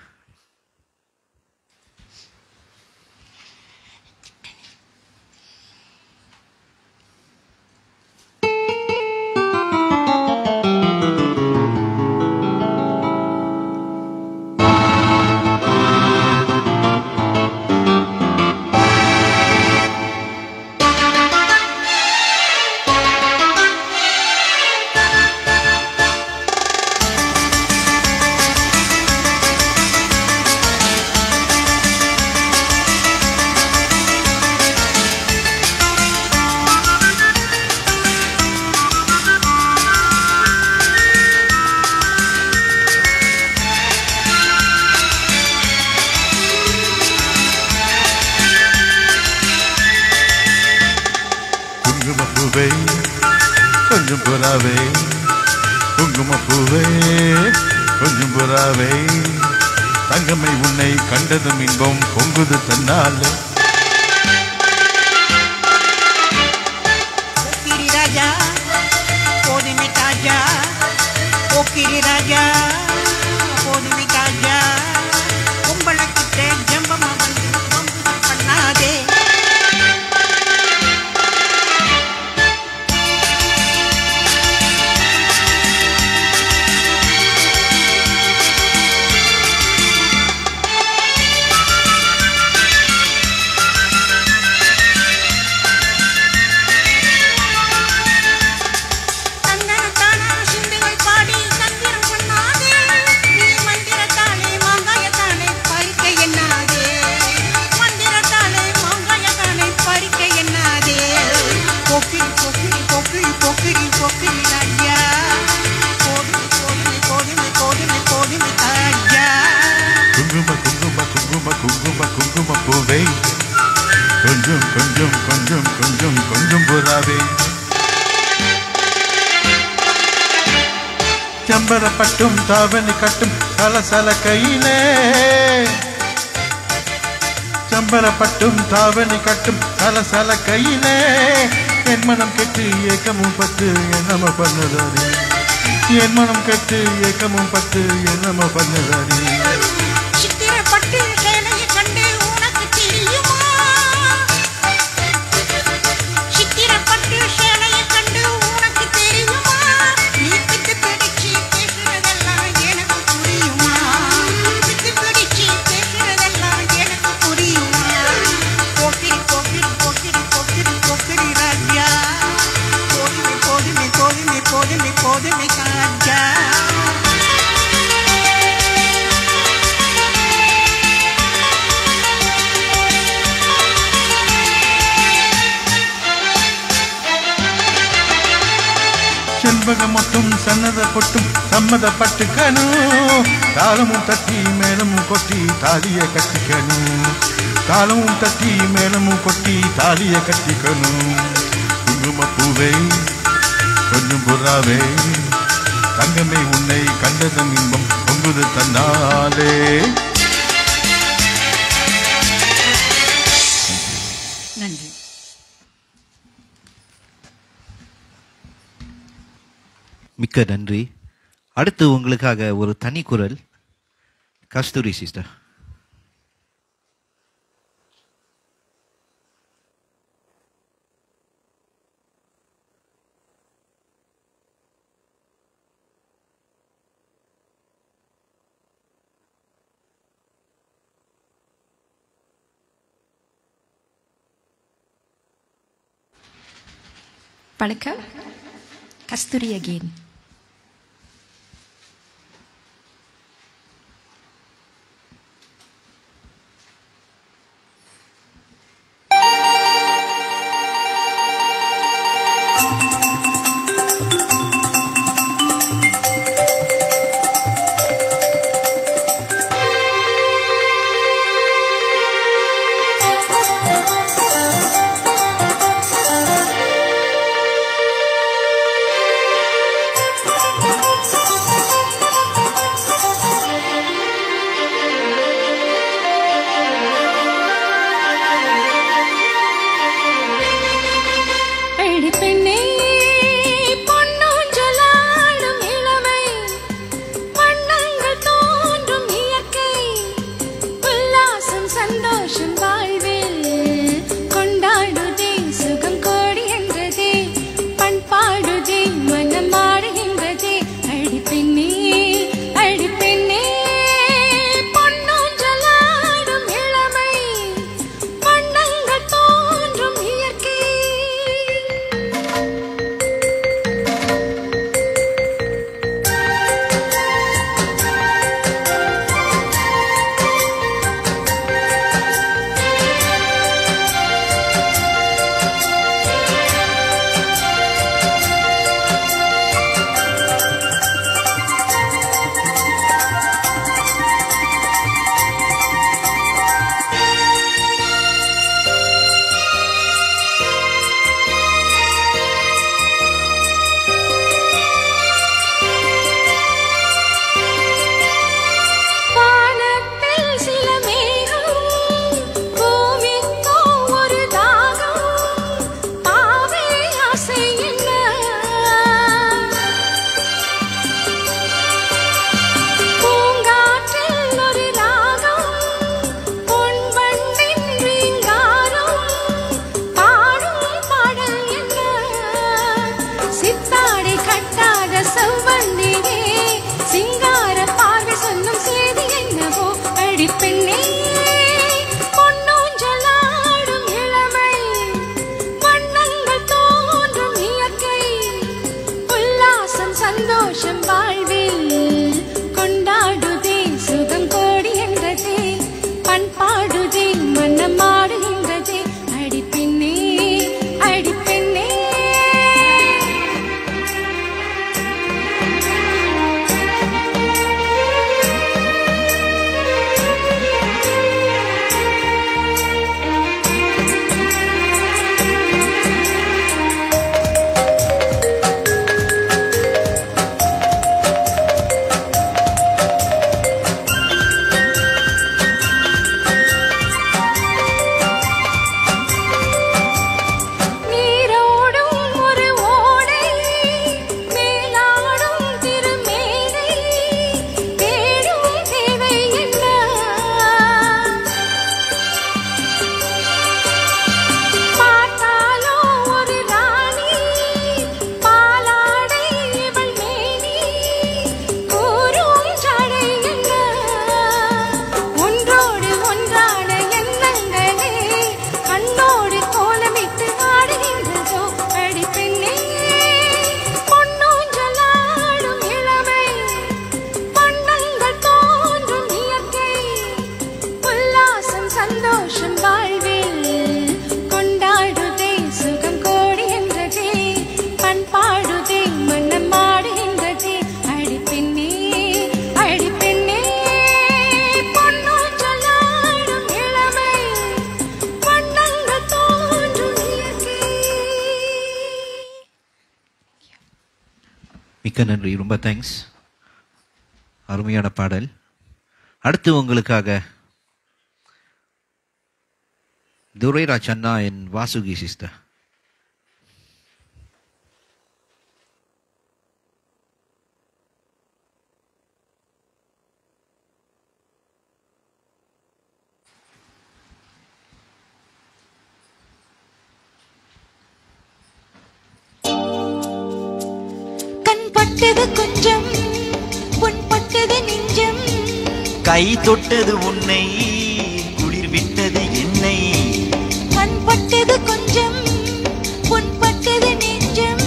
[SPEAKER 9] கொஞ்சம் புறாவே குங்குமப்பூவே கொஞ்சம் புறாவே தங்கமை உன்னை கண்டதும் இன்பம் பொங்குது தன்னால்.
[SPEAKER 3] ராஜா போதுமே தாஜா ஓக்கிரி ராஜா போதுமே தாஜா கும்பலக்கிட்ட ஜம்பமா பண்ணாதே.
[SPEAKER 9] குங்குமப்பூவே கொஞ்சம் கொஞ்சம் கொஞ்சம் கொஞ்சம் கொஞ்சம் புறாவே செம்பரப்பட்டும் தாவணி கட்டும் சலசல கையிலே. செம்பரப்பட்டும் தாவணி கட்டும் சலசல கையிலே. என் மனம் கெட்டு ஏக்கமும் பத்து என்னம பண்ணுதாரி. என் மனம் கெட்டு ஏக்கமும் பத்து என்னம பண்ணுதாரி.
[SPEAKER 3] சித்திரப்பட்டு சேலையை கண்டு உனக்கு தெரியுமா? சித்திரப்பட்டு சேலையை கண்டு உனக்கு தெரியுமா? நீ பித்து பிடிச்சி பேசுறதெல்லாம் எனக்கு புரியுமா? பித்து பிடிச்சி பேசுறதெல்லாம் எனக்கு புரியுமா? போக்கிரி போக்கிரி போக்கிரி போக்கிரி போக்கிரி ராஜா போதுமே போதுமே போதுமே போதுமே போதுமே ராஜா.
[SPEAKER 9] செண்பகம் மட்டும் சன்னத பொட்டும் சம்மதப்பட்டுக்கணும். தாளமும் தட்டி மேலமும் கொட்டி தாலிய கட்டிக்கணும். தாளமும் தட்டி மேலமும் கொட்டி தாலிய கட்டிக்கணும். குங்குமப்பூவே கொஞ்சம் புறாவே தங்கமே உன்னை கண்டதன் இன்பம் பொங்குது தன்னாலே.
[SPEAKER 3] நன்றி.
[SPEAKER 2] மிக்க நன்றி. அடுத்து உங்களுக்காக ஒரு தனி குரல், கஸ்தூரி சிஸ்டர்.
[SPEAKER 7] வணக்கம். கஸ்தூரி அகெயின்.
[SPEAKER 2] மிக்க நன்றி, ரொம்ப தேங்க்ஸ். அருமையான பாடல். அடுத்து உங்களுக்காக துரைராஜ் அண்ணா என் வாசுகி சிஸ்டர்.
[SPEAKER 4] பட்டது கொஞ்சம் புண்பட்டது நெஞ்சம்
[SPEAKER 10] கை தொட்டது உன்னை குளிர் விட்டது என்னை
[SPEAKER 4] கண் பட்டது கொஞ்சம் புண்பட்டது நெஞ்சம்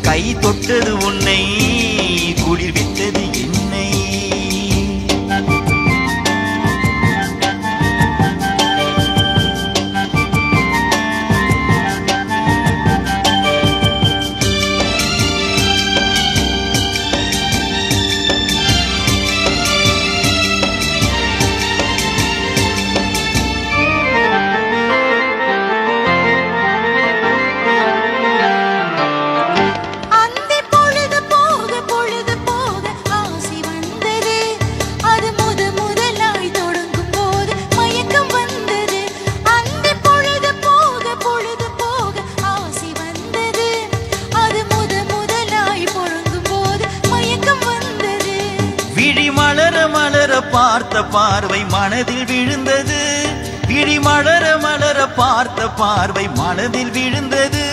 [SPEAKER 10] கை தொட்டது உன்னை குளிர் விட்டது என்னை பார்த்த பார்வை மனதில் விழுந்தது விழி மலர மலர பார்த்த பார்வை மனதில் விழுந்தது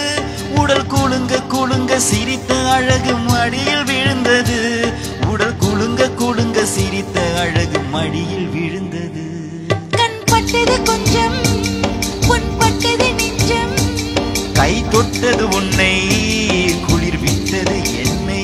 [SPEAKER 10] உடல் குலுங்க குலுங்க சிரித்த அழகு மடியில் விழுந்தது உடல் குலுங்க குலுங்க சிரித்த அழகு மடியில் விழுந்தது
[SPEAKER 4] கண் பட்டது கொஞ்சம் புண்பட்டது நெஞ்சம்
[SPEAKER 10] கை தொட்டது உன்னை குளிர் விட்டது என்னை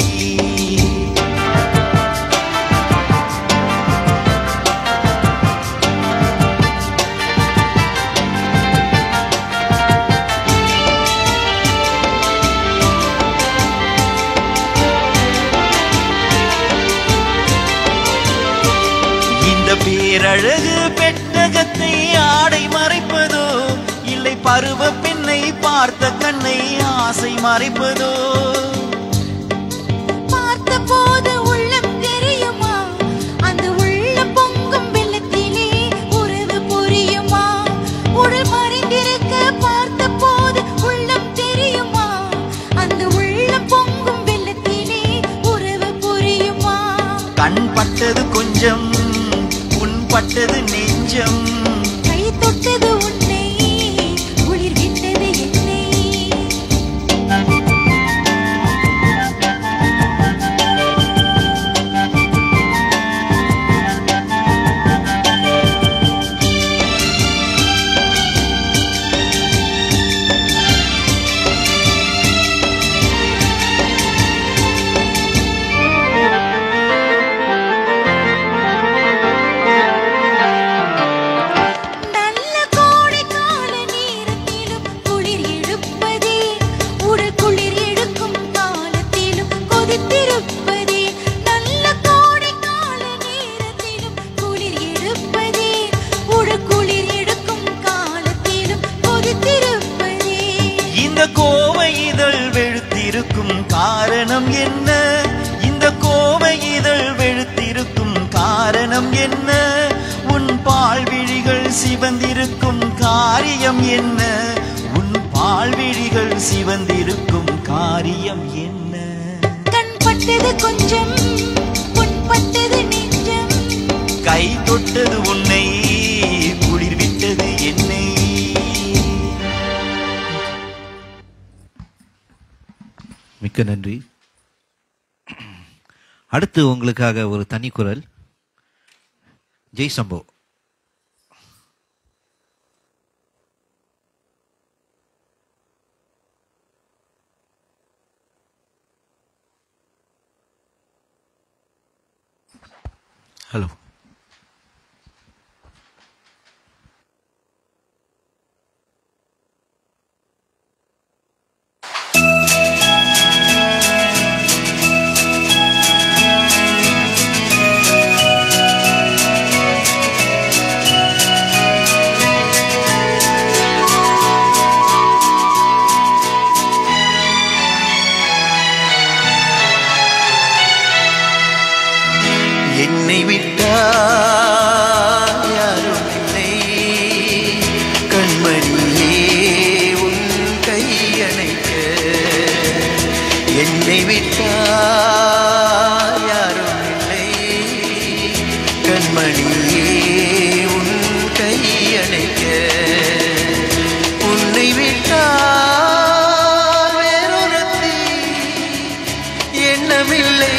[SPEAKER 10] பேரழகு பெட்டகத்தை ஆடை மறைப்பதோ இல்லை பருவ பெண்ணை பார்த்த கண்ணை ஆசை மறைப்பதோ
[SPEAKER 4] பார்த்த போது உள்ளம் தெரியுமா அந்த உள்ள பொங்கும் வெள்ளத்திலே உறவு புரியுமா உடல் மறைந்திருக்க பார்த்த போது உள்ளம் தெரியுமா அந்த உள்ள பொங்கும் வெள்ளத்திலே உறவு புரியுமா
[SPEAKER 10] கண் பட்டது கொஞ்சம் பட்டது நெஞ்சம்
[SPEAKER 4] கை தொட்டது உன்னை குளிர் விட்டது என்னை
[SPEAKER 10] காரணம் என்ன இந்த கோவை இதழ் வெளுத்திருக்கும் காரணம் என்ன உன் பால் விழிகள் சிவந்திருக்கும் காரியம் என்ன உன் பால் விழிகள் சிவந்திருக்கும் காரியம் என்ன
[SPEAKER 4] கண் பட்டது கொஞ்சம் புண்பட்டது நெஞ்சம்
[SPEAKER 10] கை தொட்டது உன்னை குளிர் விட்டது என்னை
[SPEAKER 2] மிக்க நன்றி. அடுத்து உங்களுக்காக ஒரு தனி குரல் ஜெய் சம்போ.
[SPEAKER 8] ஹலோ.
[SPEAKER 10] என்னை விட்டால் யாரும் இல்லை கண்மணியே உன் கையணைக்க என்னை விட்டால் யாரும் இல்லை கண்மணியே உன் கையணைக்க உன்னை விட்டால் வேறொருத்தி எண்ணமில்லை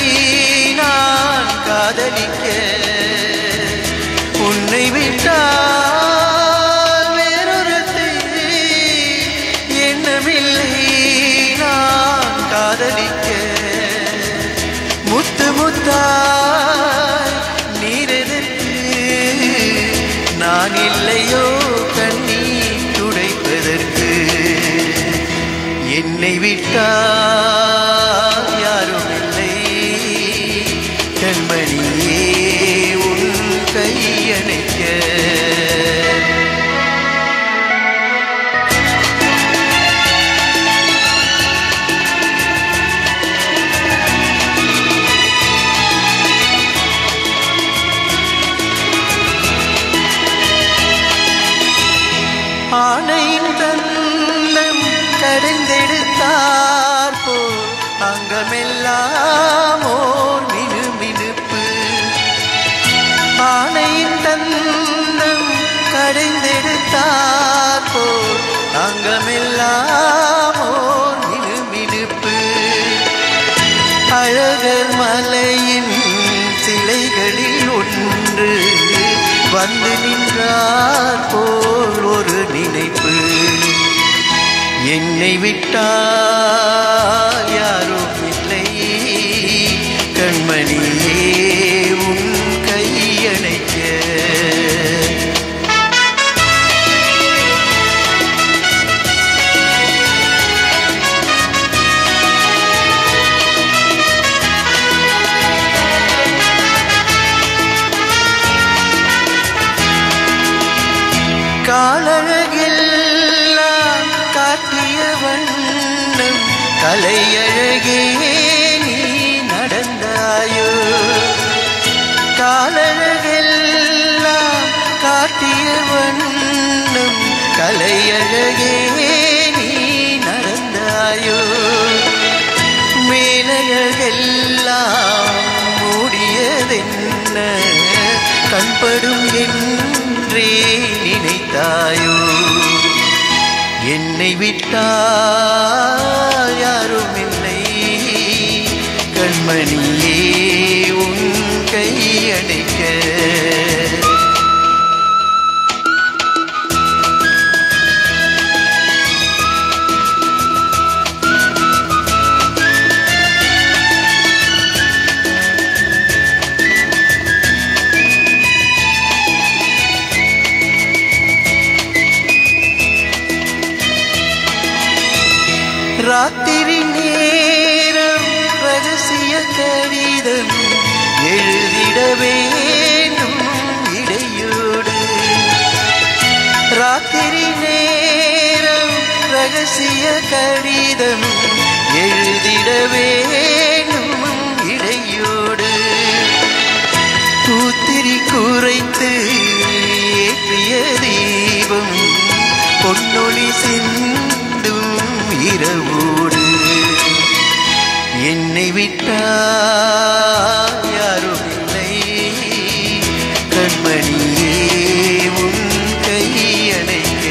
[SPEAKER 10] ஆனையின் தந்தம் கடைந்தெடுத்தார் போல் அங்கமெல்லாம் ஓர் மினுமினுப்பு. ஆனையின் தந்தம் கடைந்தெடுத்தார் போல் அங்கமெல்லாம் ஓர் மினுமினுப்பு. அழகர் மலையின் சிலைகளில் ஒன்று வந்து நின்றார் போல் ஒரு நினைப்பு. என்னை விட்டால் யாரும் இல்லை கண்மணியே உன் கையணைக்க. காலழகெல்லாம் காட்டிய வண்ணம் கலையழகே நீ நடந்தாயோ. காலழகெல்லாம் காட்டிய வண்ணம் கலையழகே நீ நடந்தாயோ. மேலழகெல்லாம் மூடியதென்ன கண்படும் என்றே நினைத்தாயோ. என்னை விட்டால் யாரும் இல்லை கண்மணியே உன் கையணைக்க. ராத்திரி நேரம் ரகசிய கடிதம் எழுதிட வேண்டும் இடையோடு. ராத்திரி நேரம் ரகசிய கடிதம் எழுதிட வேண்டும் இடையோடு. பூத்திரி குறைத்து ஏற்றிய தீபம் பொன்னொளி சிந்தும் இரவோடு. என்னை விட்டால் யாரும் இல்லை கண்மணியே உன் கையணைக்க.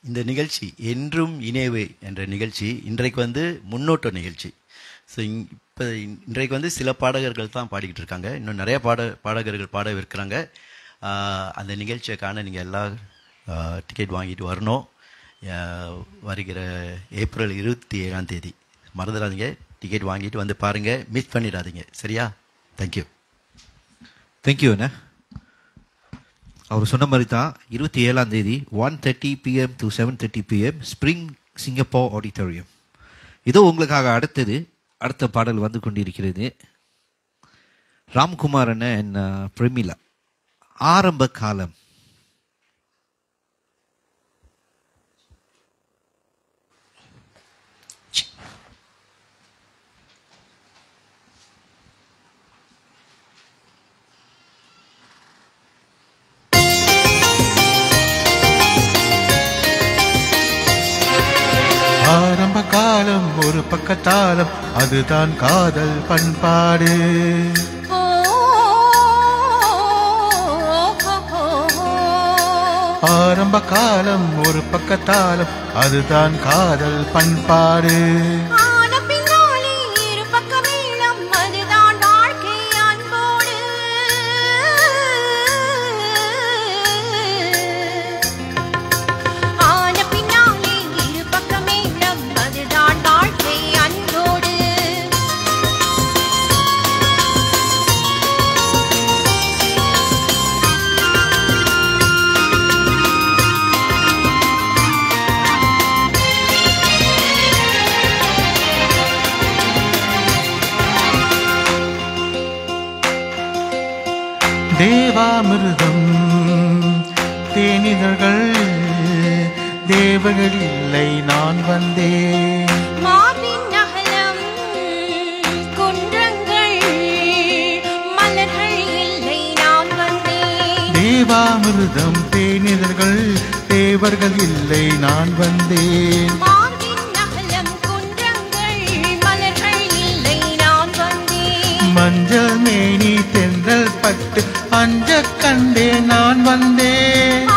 [SPEAKER 10] இந்த நிகழ்ச்சி என்றும் இணைவே என்ற நிகழ்ச்சி இன்றைக்கு வந்து முன்னோட்ட நிகழ்ச்சி. ஸோ இப்போ இன்றைக்கு வந்து சில பாடகர்கள் தான் பாடிக்கிட்டு இருக்காங்க. இன்னும் நிறைய பாடகர்கள் பாடவிருக்கிறாங்க. அந்த நிகழ்ச்சியை காண நீங்கள் எல்லாம் டிக்கெட் வாங்கிட்டு வரணும். வருகிற ஏப்ரல் 27 மறந்துடாதீங்க. டிக்கெட் வாங்கிட்டு வந்து பாருங்கள், மிஸ் பண்ணிடாதீங்க. சரியா? தேங்க்யூ.
[SPEAKER 2] தேங்க்யூ அண்ணா. அவர் சொன்ன மாதிரி தான் 27 1:30 PM to 7:30 PM spring Singapore auditorium. இதோ உங்களுக்காக அடுத்த பாடல் வந்து கொண்டிருக்கிறது. ராம்குமார் அண்ணன் பிரமிளா, ஆரம்ப காலம்.
[SPEAKER 9] ஆரம்ப காலம் ஒரு பக்கத்தாலம், அதுதான் காதல் பண்பாடு. ஆரம்ப காலம் ஒரு பக்கத்தாலம், அதுதான் காதல் பண்பாடு. தேவாமிர்தம் தேனிதழ்கள் தேவர்கள் இல்லை நான் வந்தேன்.
[SPEAKER 4] மார்பின் அகலம் குன்றங்கள் மலர்கள் இல்லை நான் வந்தேன்.
[SPEAKER 9] தேவாமிர்தம் தேனிதழ்கள் தேவர்கள் இல்லை நான் வந்தேன்.
[SPEAKER 4] மார்பின் அகலம் குன்றங்கள் மலர்கள் இல்லை நான் வந்தேன்.
[SPEAKER 9] மஞ்சள் மேனி தென்றல் பட்டு அஞ்ச கண்டே நான் வந்தேன்.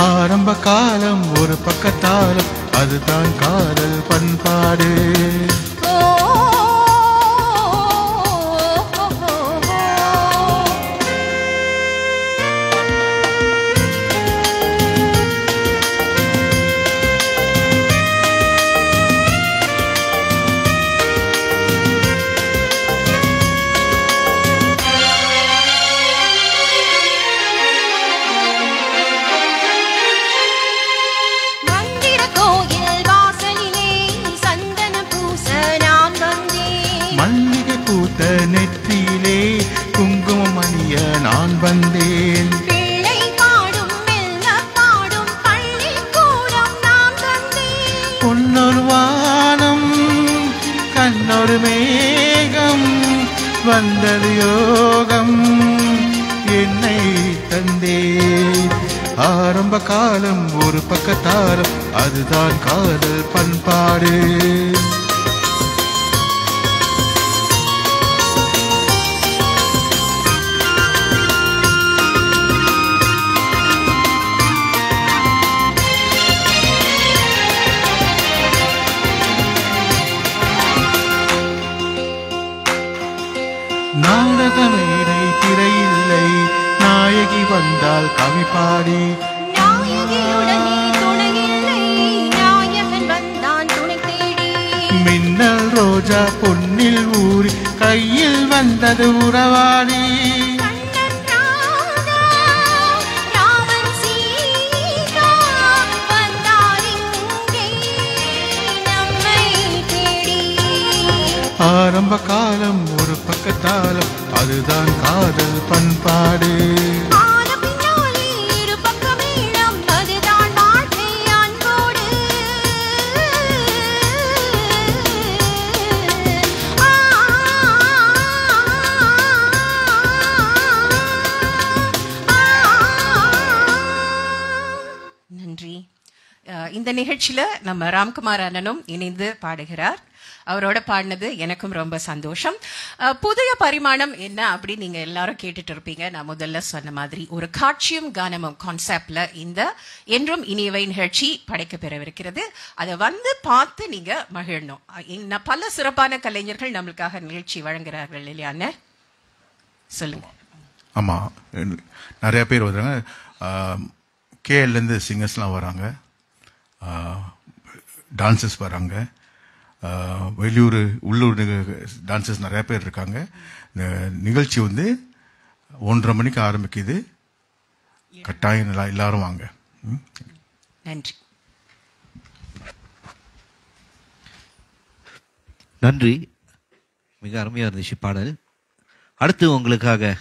[SPEAKER 9] ஆரம்ப காலம் ஒரு பக்கத்தாலும் அதுதான் காதல் பண்பாடு. மல்லிகை பூத்த நெற்றியிலே குங்குமம் அணிய நான் வந்தேன்.
[SPEAKER 4] பிள்ளை பாடும் மெல்ல பாடும் பள்ளிக்கூடம் நான் வந்தேன்.
[SPEAKER 9] பொன்னொரு வானம் கண்ணொரு மேகம் வந்தது யோகம் என்னை தந்தே. ஆரம்ப காலம் ஒரு பக்கத்தாலும் அதுதான் காதல் பண்பாடு. நாடகமேடை திரையில்லை நாயகி வந்தால் கவி பாடி.
[SPEAKER 4] நாயகியுடனே துணையில்லை நாயகன் வந்தான் துணை தேடி.
[SPEAKER 9] மின்னல் ரோஜா பொன்னில் ஊறி கையில் வந்தது உறவாடி.
[SPEAKER 4] ராமன் சீதா வந்தார் இங்கே நம்மை தேடி.
[SPEAKER 9] ஆரம்ப காலம் ஒரு பக்கத்தாலும் அதுதான் காதல் பண்பாடு.
[SPEAKER 4] இரு பக்கமேளம் அதுதான் வாழ்க்கை அன்போடு.
[SPEAKER 1] நன்றி. இந்த நிகழ்ச்சியில நம்ம ராம்குமார் அண்ணனும் இணைந்து பாடுகிறார். அவரோட பாடினது எனக்கும் ரொம்ப சந்தோஷம். புதிய பரிமாணம் என்ன அப்படின்னு நீங்க எல்லாரும் கேட்டுட்டு இருப்பீங்க. நான் முதல்ல சொன்ன மாதிரி ஒரு காட்சியும் கானமும் கான்செப்ட்ல இந்த என்றும் இனியவை நிகழ்ச்சி படைக்கப்பெறவிருக்கிறது. அதை வந்து பார்த்து நீங்க மகிழணும். பல சிறப்பான கலைஞர்கள் நம்மளுக்காக நிகழ்ச்சி வழங்குகிறார்கள் இல்லையான்னு சொல்லுங்க.
[SPEAKER 9] ஆமா, நிறைய பேர் வராங்க. கேஎல்லேருந்து சிங்கர்ஸ்லாம் வராங்க, டான்சர்ஸ் வராங்க, வெளியூர் உள்ளூர் டான்சர்ஸ் நிறைய பேர் இருக்காங்க. இந்த நிகழ்ச்சி வந்து 1:30 மணிக்கு ஆரம்பிக்குது. கட்டாயம் எல்லாரும் வாங்க.
[SPEAKER 1] நன்றி.
[SPEAKER 2] நன்றி. மிக அருமையாக இருந்துச்சு பாடல். அடுத்து உங்களுக்காக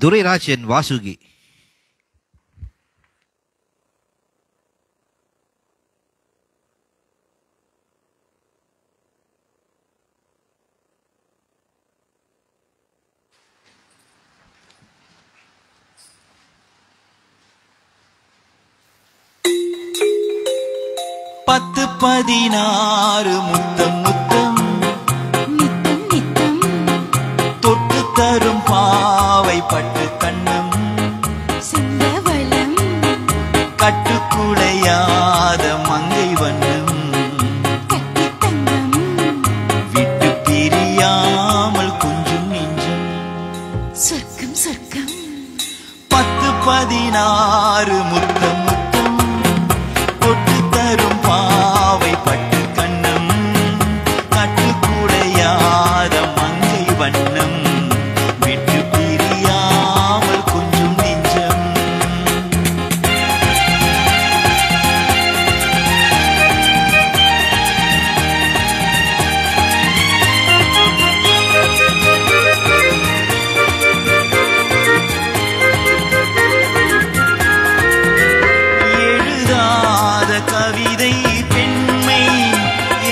[SPEAKER 2] துரைராஜ் என் வாசுகி.
[SPEAKER 11] பத்து 16 முத்தம் முத்தம்
[SPEAKER 4] நித்தம் நித்தம்
[SPEAKER 11] தொட்டு தரும் பாவை பட்டு கண்ணம்
[SPEAKER 4] செந்தவளம்
[SPEAKER 11] கட்டுக்குலையாத மங்கை வண்ணம்
[SPEAKER 4] கட்டி தங்கம்
[SPEAKER 11] விட்டு பிரியாமல் கொஞ்சம் நெஞ்சம்
[SPEAKER 4] சொர்க்கம் சொர்க்கம்
[SPEAKER 11] 10 16 பதினாறு முத்தம் முத்தம் தொட்டு தரும் பாவை பட்டு கண்ணம் கட்டுக்குடையாத மங்கை வண்ணம் விட்டு பிரியாமல் கொஞ்சம் நெஞ்சம் எழுதாத கவிதை பெண்மை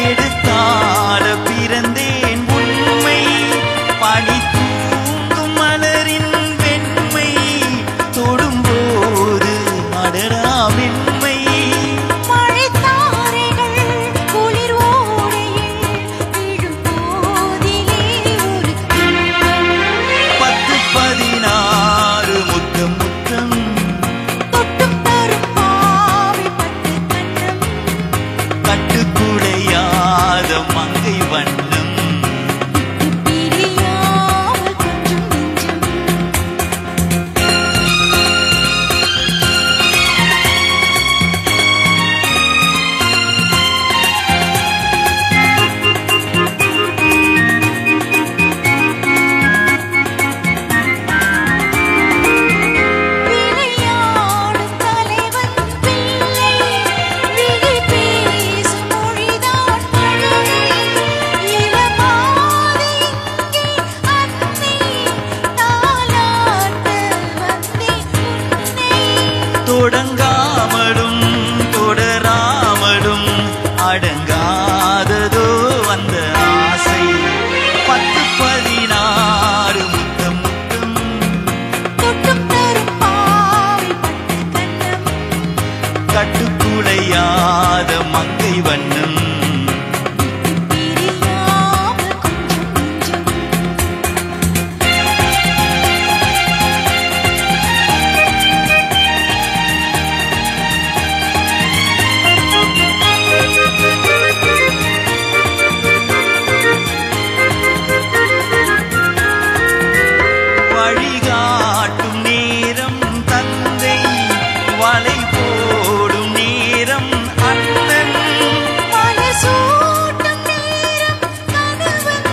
[SPEAKER 11] எடுத்தாட பிறந்தேன் உண்மை பனி தூங்கும் மலரின் வெண்மை தொடும்போது அடரா வெண்மை
[SPEAKER 4] மழைத்தாரைகள் குளிர் ஓடையில் விழும் போதிலே ஒரு
[SPEAKER 11] பத்து பதினாறு முத்தம் முத்தம்
[SPEAKER 4] தொட்டும் தரும் பாவை பட்டு கண்ணம்
[SPEAKER 11] கட்டுக்குடையாத மங்கை வண்ணம்
[SPEAKER 4] பிரியாமல் கொஞ்சம் நெஞ்சம் விளையாடும் தலைவன் பிள்ளை விழி பேசும் மொழிதான் மழலை இளமாதை இங்கே அன்னை தாலாட்ட வந்தேன் உன்னை
[SPEAKER 11] தொடங்காமலும் தொடராமலும் அடங்காததோ அந்த ஆசை பத்து பதினாறு முத்தம் முத்தம்
[SPEAKER 4] தொட்டும் தரும் பாவை பட்டு கண்ணம்
[SPEAKER 11] கட்டுக்குடையாத மங்கை வண்ணம்
[SPEAKER 4] பிரியாமல் கொஞ்சம் நெஞ்சம்
[SPEAKER 11] வழிகாட்டும் நேரம் தந்தை வலை போடும் நேரம் அண்ணன்
[SPEAKER 4] மலர் சூட்டும் நேரம் கணவன்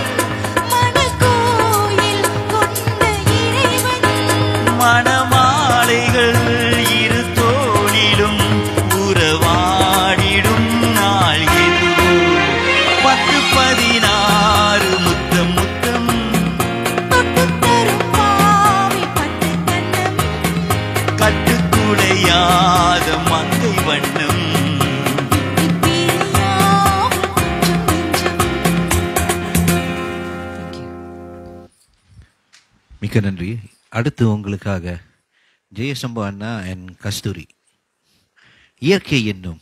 [SPEAKER 4] மனக்கோயில் கொண்ட இறைவன்
[SPEAKER 11] மணமாலைகள் இரு தோளிலும் உறவாடிடும் நாள் எதுவோ பத்து பதினாறு முத்தம் முத்தம்
[SPEAKER 4] தொட்டும் தரும் பாவை பட்டு கண்ணம்
[SPEAKER 11] கட்டுக்குடையாத மங்கை வண்ணம்
[SPEAKER 4] பிரியாமல் கொஞ்சம் நெஞ்சம்
[SPEAKER 2] மிக்க நன்றி. அடுத்து உங்களுக்காக ஜெயசம்பு அண்ணா அண்ட் கஸ்தூரி இயற்கை என்னும்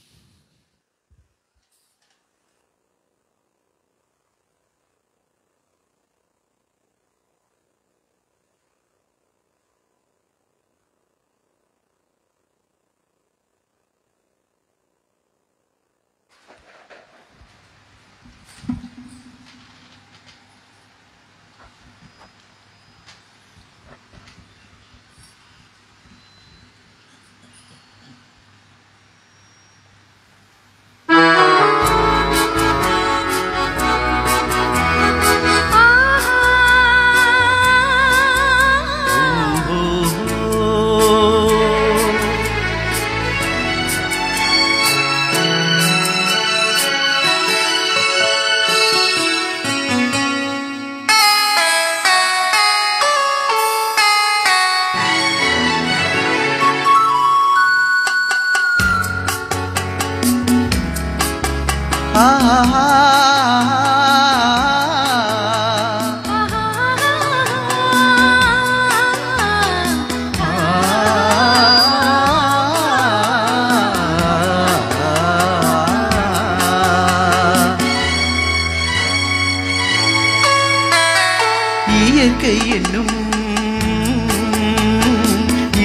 [SPEAKER 5] இயற்கை என்னும்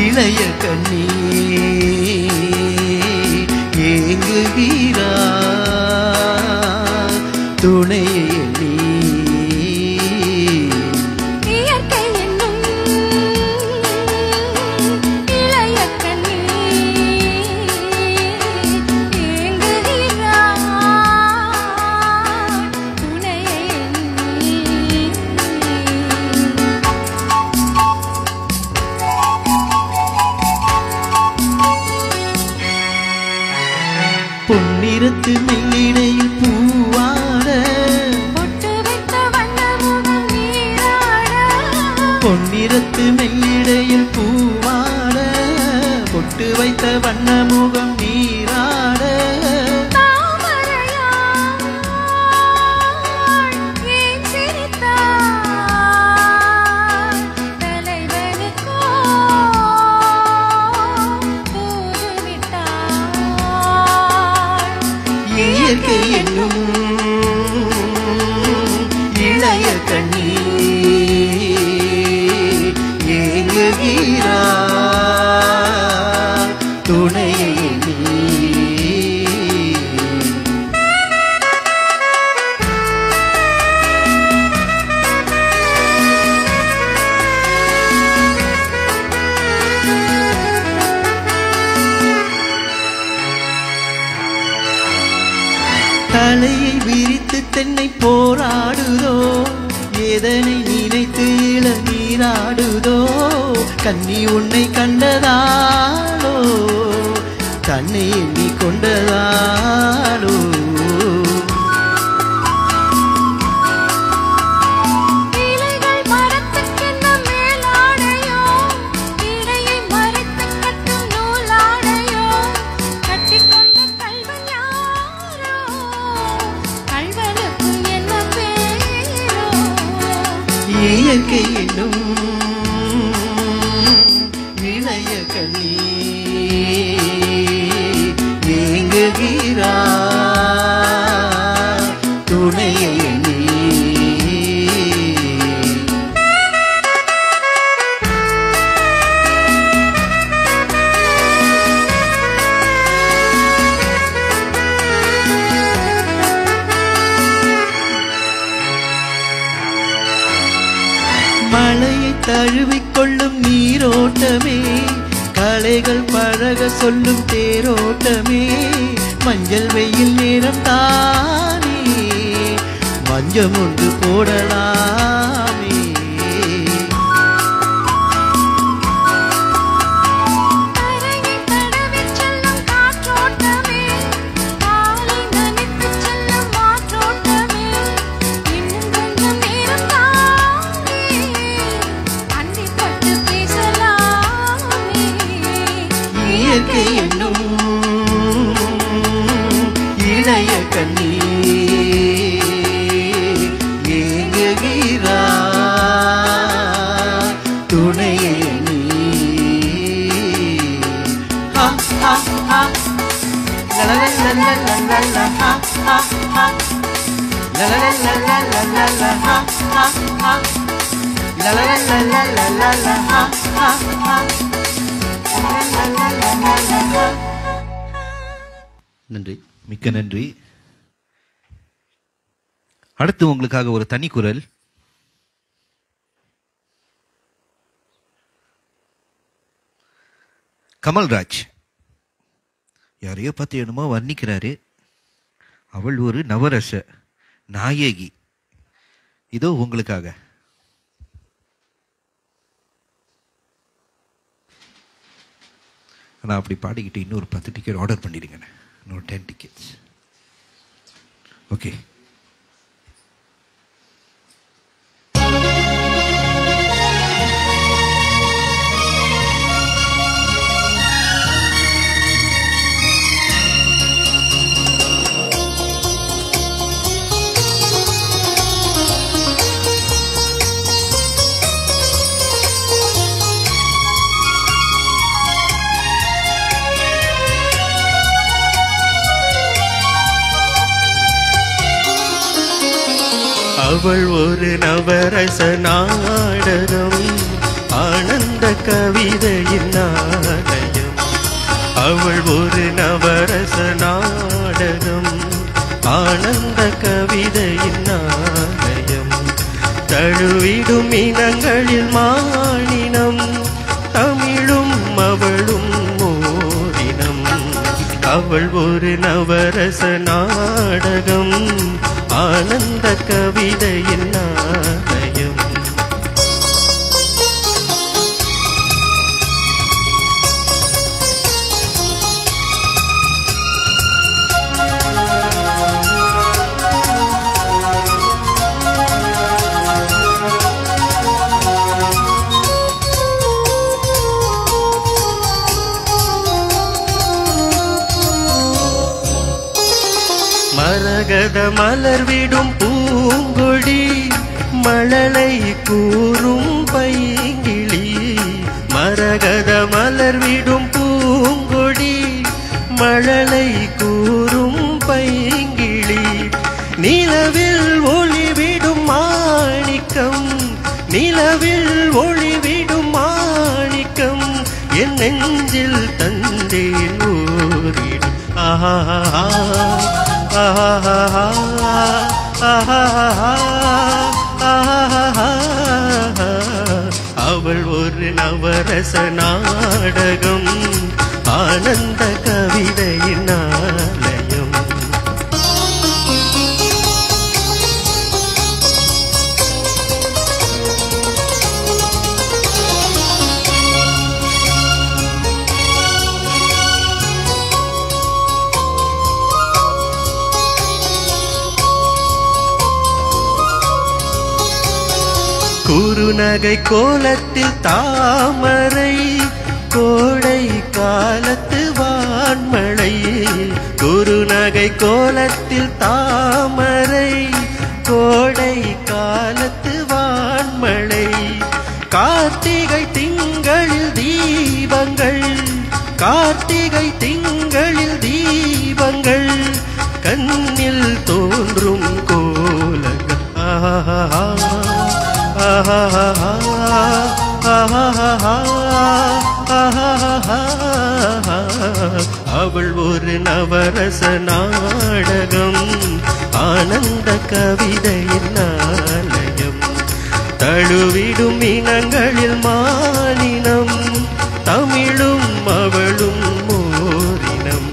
[SPEAKER 5] இளைய கண்ணி ஏங்குகிறா துணையை எண்ணி
[SPEAKER 4] இயற்கை என்னும் இளைய கண்ணி
[SPEAKER 5] பொன்னிறத்து மெல்லிடையில் பூவாட பொட்டு வைத்த வண்ண முகம் நீராட இயற்கை என்னும் இளைய கண்ணி ஏங்குகிறா துணையை தலையை விரித்து தென்னை போராடுதோ எதனை நினைத்து இளநீராடுதோ கன்னி உன்னை கண்டதாலோ தன்னை எண்ணி கொண்டதாலோ இயற்கை என்னும் இளைய கண்ணி ஏங்குகிறா துணையை எண்ணி மழையை தழுவிக்கொள்ளும் நீரோட்டமே கலைகள் பழக சொல்லும் தேரோட்டமே மஞ்சள் வெயில் நேரம் தானே மஞ்சம் ஒன்று போடலாமே இயற்கை என்னும் இளைய கண்ணி ஏங்குகிறா துணையை நீ
[SPEAKER 2] நன்றி, மிக்க நன்றி. அடுத்து உங்களுக்காக ஒரு தனி குரல். கமல்ராஜ் யாரையோ பார்த்து என்னமோ வர்ணிக்கிறாரு. அவள் ஒரு நவரச நாயகி. இதோ உங்களுக்காக. நான் அப்படி பாடிக்கிட்டு இன்னொரு 10 டிக்கெட் ஆர்டர் பண்ணிடுங்க. இன்னொரு 10 டிக்கெட்ஸ். ஓகே.
[SPEAKER 5] அவள் ஒரு நவரச நாடகம், ஆனந்த கவிதையின் நாணயம். அவள் ஒரு நவரச நாடகம், ஆனந்த கவிதையின் நாணயம். தழுவிடும் இனங்களில் மானினம், தமிழும் அவளும் ஓரினம். அவள் ஒரு நவரச நாடகம், ஆனந்த கவிதையின் நாணயம். மரகத மலர் விடும் பூங்கொடி மழலை கூறும் பைங்கிளி மரகத மலர் விடும் பூங்கொடி மழலை கூறும் பைங்கிளி நிலவில் ஒளிவிடும் மாணிக்கம் நிலவில் ஒளிவிடும் மாணிக்கம் என் நெஞ்சில் தந்தேன் ஓரிடும் ஆஹா ஆஹா ஆஹா அவள் ஒரு நவரச நாடகம் ஆனந்த கவிதையின் ஆலயம் குறுநகை கோலத்தில் தாமரை கோடை காலத்து வான்மழை குறுநகை கோலத்தில் தாமரை கோடை காலத்து வான்மழை கார்த்திகை திங்களில் தீபங்கள் கார்த்திகை திங்களில் தீபங்கள் கண்ணில் தோன்றும் கோலங்கள் ஆஹா அவள் ஒரு நவரச நாடகம் ஆனந்த கவிதையின் ஆலயம் தழுவிடும் இனங்களில் மானினம் தமிழும் அவளும் ஓரினம்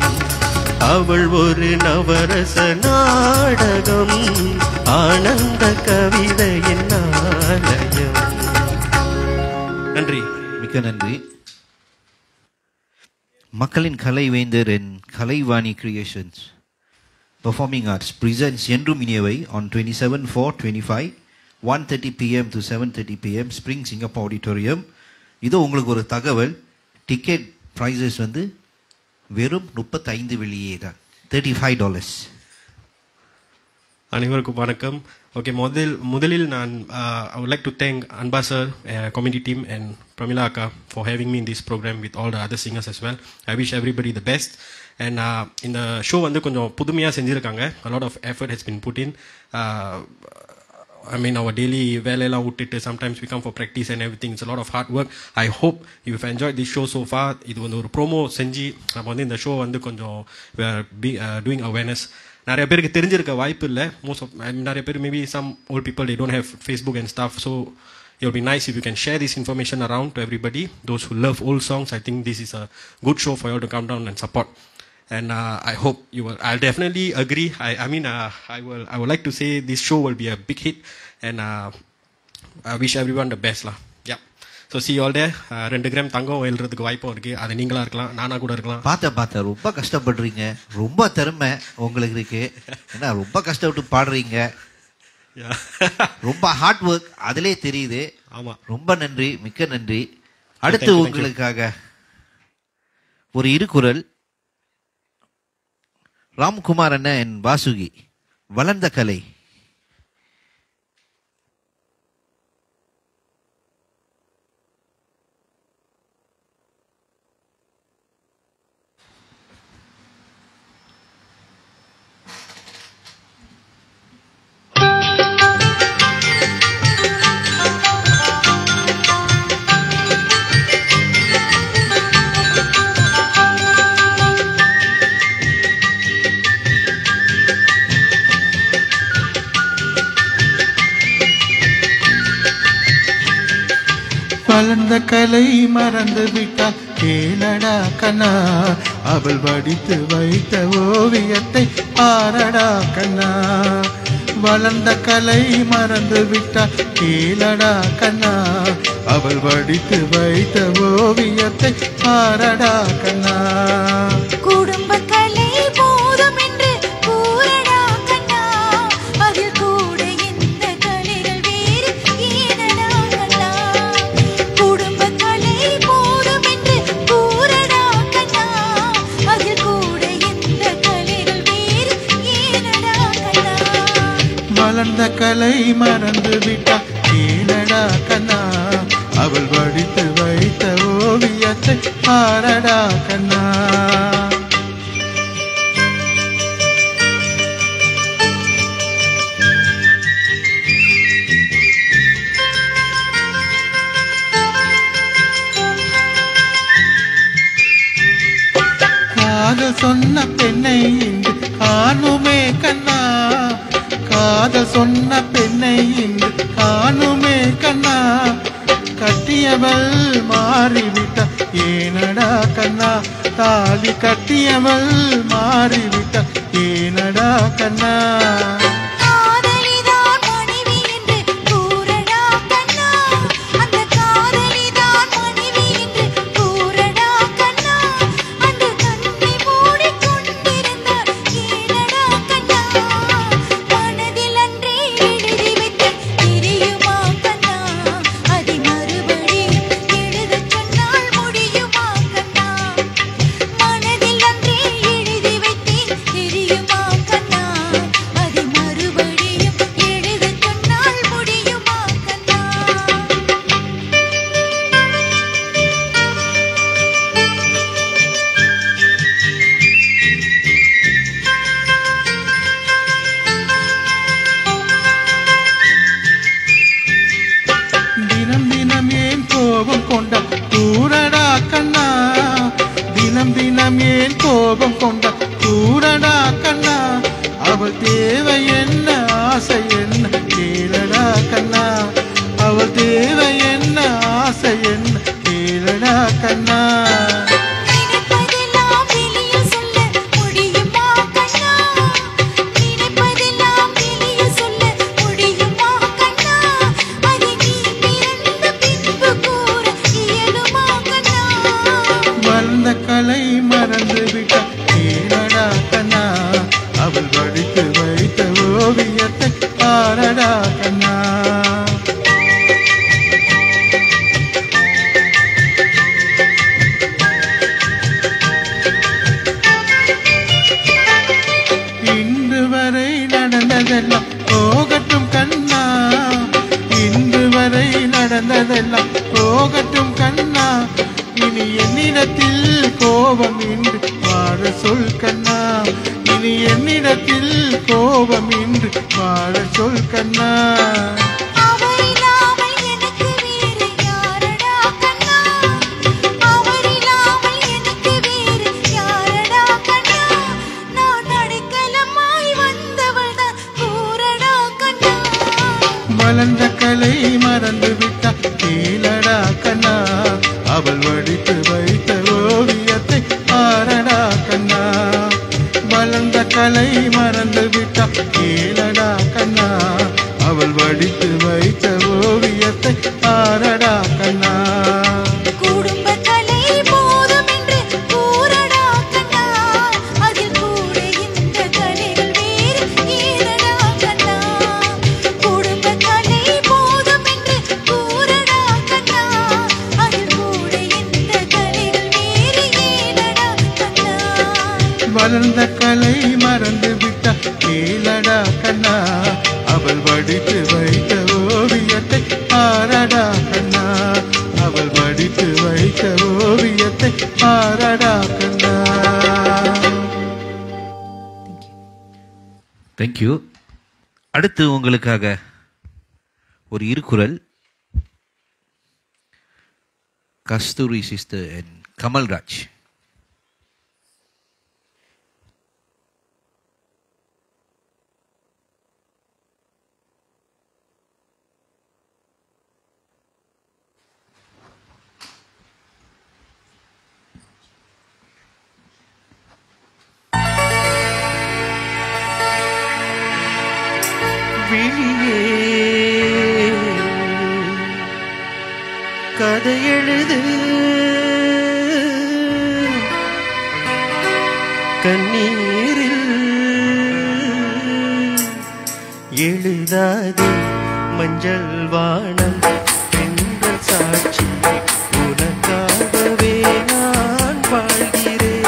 [SPEAKER 5] அவள் ஒரு நவரச நாடகம் ஆனந்த கவிதையின் ஆலயம். நன்றி,
[SPEAKER 2] மிக்க நன்றி. மக்களின் Kalaivendhar and Kalaivani creations performing arts presents என்றும் இனியவை on 27/4/25 1:30 PM to 7:30 PM spring Singapore auditorium. இது உங்களுக்கு ஒரு தகவல், டிக்கெட் ப்ரைஸஸ் வந்து வெறும் 35 வெள்ளியே தான், $35.
[SPEAKER 12] அனைவருக்கும் வணக்கம். ஓகே, முதலில் நான் I would like to thank Anba sir, community team and Pramila Akka for having me in this program with all the other singers as well. I wish everybody the best. And இந்த show வந்து கொஞ்சம் புதுமையாக செஞ்சுருக்காங்க. A lot of effort has been put in. I mean, our daily வேலையெல்லாம் விட்டுட்டு sometimes we come for practice and everything. It's a lot of hard work. I hope you've enjoyed this show so far. இது வந்து ஒரு promo செஞ்சு நம்ம வந்து இந்த show வந்து கொஞ்சம் doing awareness. நிறைய பேருக்கு தெரிஞ்சிருக்க வாய்ப்பு இல்லை. மோஸ்ட் ஆஃப் நிறைய பேர் maybe some old people they don't have Facebook and stuff. So it will be nice if you can share this information around to everybody. Those who love old songs, I think this is a good show for you all to come down and support. And I hope you will. I'll definitely agree. I would like to say this show will be a big hit, and I wish everyone the best lah. Yeah. So see you all there. 2 gram தங்கம் எழுறதுக்கு வாய்ப்பும் இருக்கு. அது நீங்களா இருக்கலாம், நானா கூட இருக்கலாம்.
[SPEAKER 2] பார்த்தா ரொம்ப கஷ்டப்படுறீங்க, ரொம்ப திறமை உங்களுக்கு இருக்கு. ஏன்னா ரொம்ப கஷ்டப்பட்டு பாடுறீங்க, ரொம்ப ஹார்ட் ஒர்க் அதிலே தெரியுது.
[SPEAKER 12] ஆமா, ரொம்ப
[SPEAKER 2] நன்றி, மிக்க நன்றி. அடுத்து உங்களுக்காக ஒரு இருகுறள். ராம்குமார் அண்ணன் என் வாசுகி வளர்ந்த கலை.
[SPEAKER 9] வளர்ந்த கலை மறந்து விட்டால் கேளடா கண்ணா, அவள் வடித்து வைத்த ஓவியத்தை பாரடா கண்ணா. வளர்ந்த கலை மறந்து விட்டால் கேளடா கண்ணா, அவள் வடித்து வைத்த ஓவியத்தை பாரடா கண்ணா.
[SPEAKER 13] குடும்ப கலை போதும் என்று கூறடா கண்ணா, அதில் கூட எந்த கலைகள் வேறு ஏனடா கண்ணா. குடும்ப கலை போதும் என்று கூறடா கண்ணா, அதில் கூட எந்த கலைகள் வேறு ஏனடா கண்ணா.
[SPEAKER 9] வளர்ந்த கலை மறந்து விட்டா கேளடா கண்ணா, அவள் வடித்து வைத்த ஓவியத்தை பாரடா கண்ணா. காதல் சொன்ன பெண்ணை இன்று காணுமே கண்ணா, காதல் சொன்ன பெண்ணை இன்று காணுமே கண்ணா. கட்டியவள் மாறிவிட்ட ஏனடா கண்ணா, தாலி கட்டியவள் மாறிவிட்ட ஏனடா கண்ணா. வளர்ந்த கலை மறந்து விட்டா கேளடா கண்ணா, அவள் வடித்து வைத்த ஓவியத்தை பாரடா கண்ணா. வளர்ந்த கலை மறந்து விட்டா கேளடா கண்ணா, அவள் வடித்து வைத்த ஓவியத்தை பாரடா கண்ணா. வளர்ந்த கலை மறந்து விட்டா கேளடா கண்ணா, அவள் வடித்து வைத்த ஓவியத்தை பாரடா கண்ணா, அவள் வடித்து வைத்த ஓவியத்தை பாரடா கண்ணா.
[SPEAKER 2] தேங்க்யூ. அடுத்து உங்களுக்காக ஒரு இருக்குறள், கஸ்தூரி சிஸ்டர் அண்ட் கமல்ராஜ்.
[SPEAKER 5] விழியே கதை எழுது, கண்ணீரில் எழுதாது மஞ்சள் வானம் என்ற சாட்சி, உனக்காகவே நான் வாழ்கிறேன்.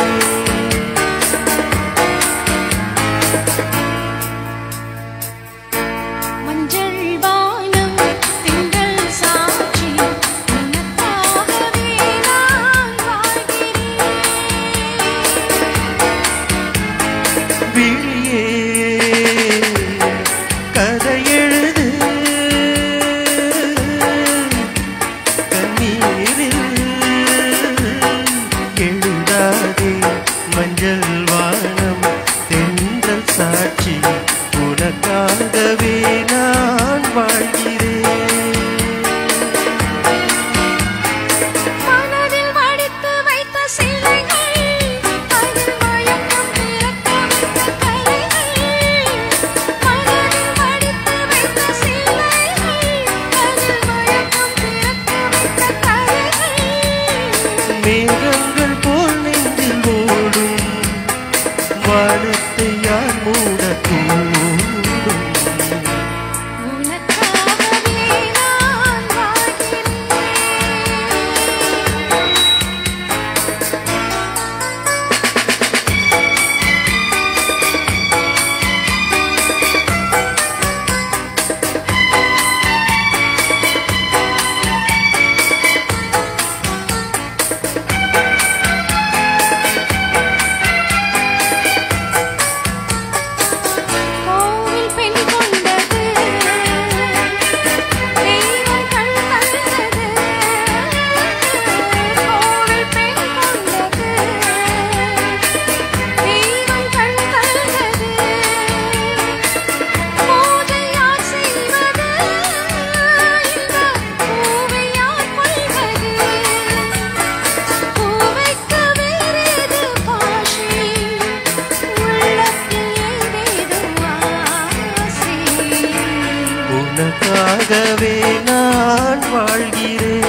[SPEAKER 5] வாழ்கிறேன்.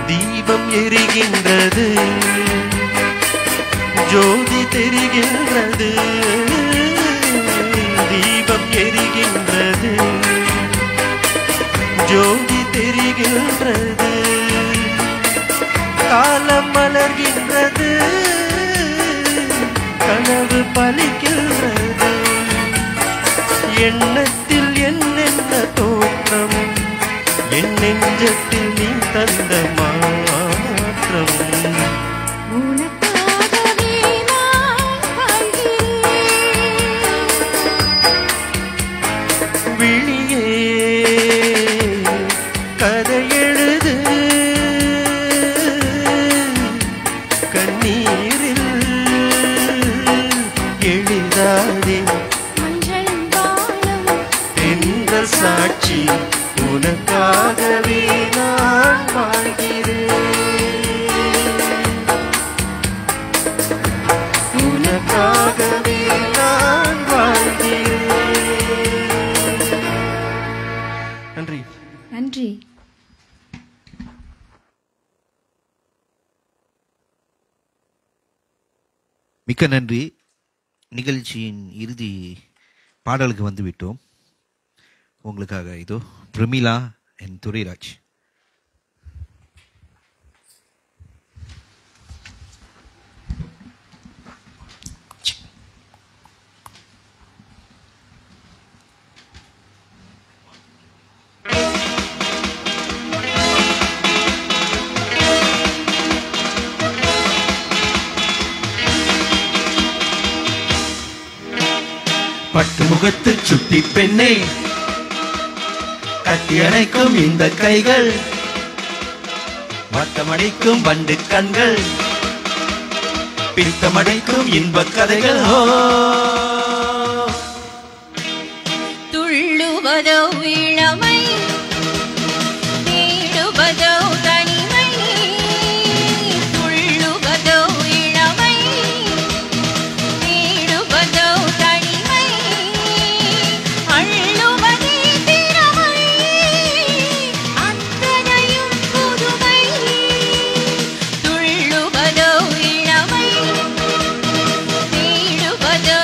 [SPEAKER 5] தீபம் எரிகின்றது, ஜோதி தெரிகின்றது. தீபம் எரிகின்றது, ஜோதி தெரிகின்றது. காலம் மலர்கின்றது, கனவு பலிக்கின்றது. எண்ணத்தில் என்னென்ன தோற்றம், என் நெஞ்சத்தில் நீ தந்த மாற்றம். விழியே கதை எழுது, கண்ணீரில் எழுதாதே. தென்றல் சாட்சி, உனக்காகவே நான் வாழ்கிறேன். உனக்காகவே நான் வாழ்கிறேன். நன்றி.
[SPEAKER 7] நன்றி.
[SPEAKER 2] மிக்க நன்றி. நிகழ்ச்சியின் இறுதி பாடலுக்கு வந்து விட்டோம். உங்களுக்காக இதோ பிரமிளா என் துரைராஜ்.
[SPEAKER 5] பட்டு முகத்து சுட்டி பெண்ணே, கட்டி அணைக்கும் இந்த கைகள், வட்டமடிக்கும் வண்டு கண்கள், பித்தமடைக்கும் இன்பக் கதைகள். ஓ
[SPEAKER 1] துள்ளுவதோ இளமை, தேடுவதோ தனிமை. துள்ளுவதோ இளமை, தேடுவதோ தனிமை. அள்ளுவதே திறமை, அத்தனையும் புதுமை. துள்ளுவதோ இளமை, தேடுவதோ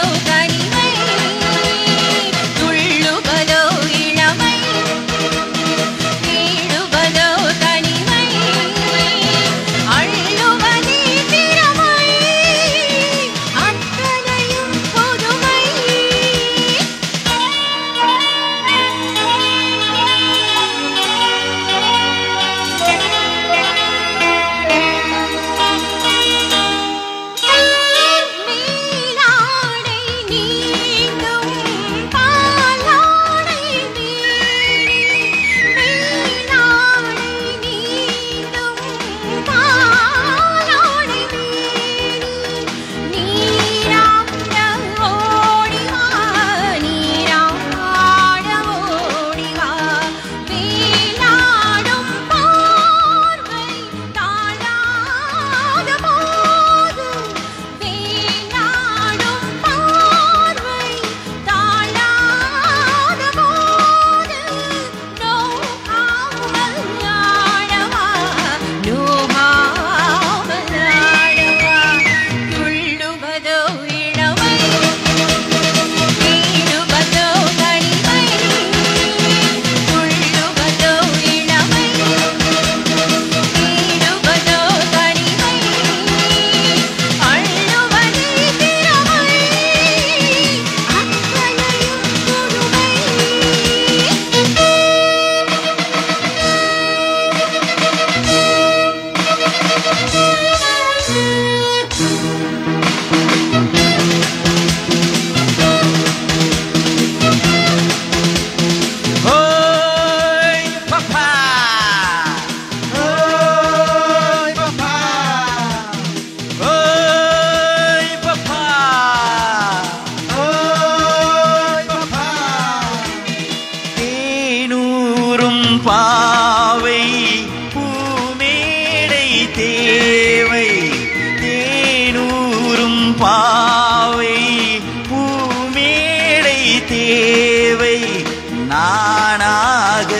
[SPEAKER 11] நானாக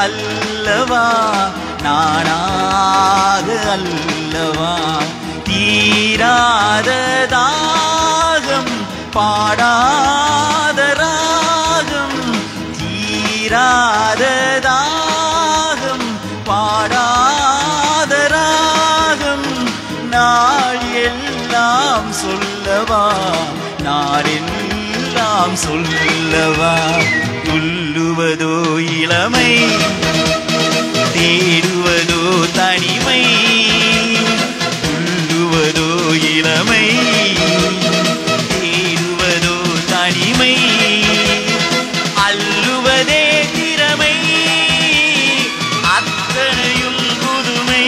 [SPEAKER 11] அல்லவா நானாக அல்லவா தீராத தாகம் பாடாத ராகம் தீராத தாகம் பாடாத ராகம் நாள் எல்லாம் சொல்லவா நாளெல்லாம் சொல்லவா துள்ளுவதோ இளமை தேடுவதோ தனிமை துள்ளுவதோ இளமை தேடுவதோ தனிமை அள்ளுவதே திறமை அத்தனையும் புதுமை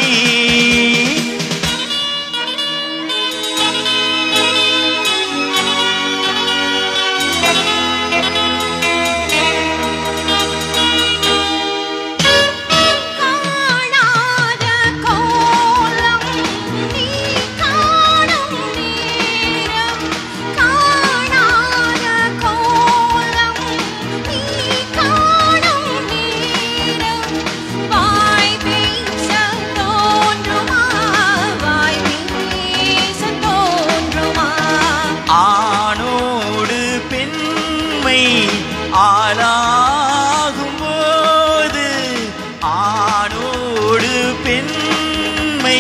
[SPEAKER 11] ஆணோடு பெண்மை ஆளாகும் போது ஆணோடு பெண்மை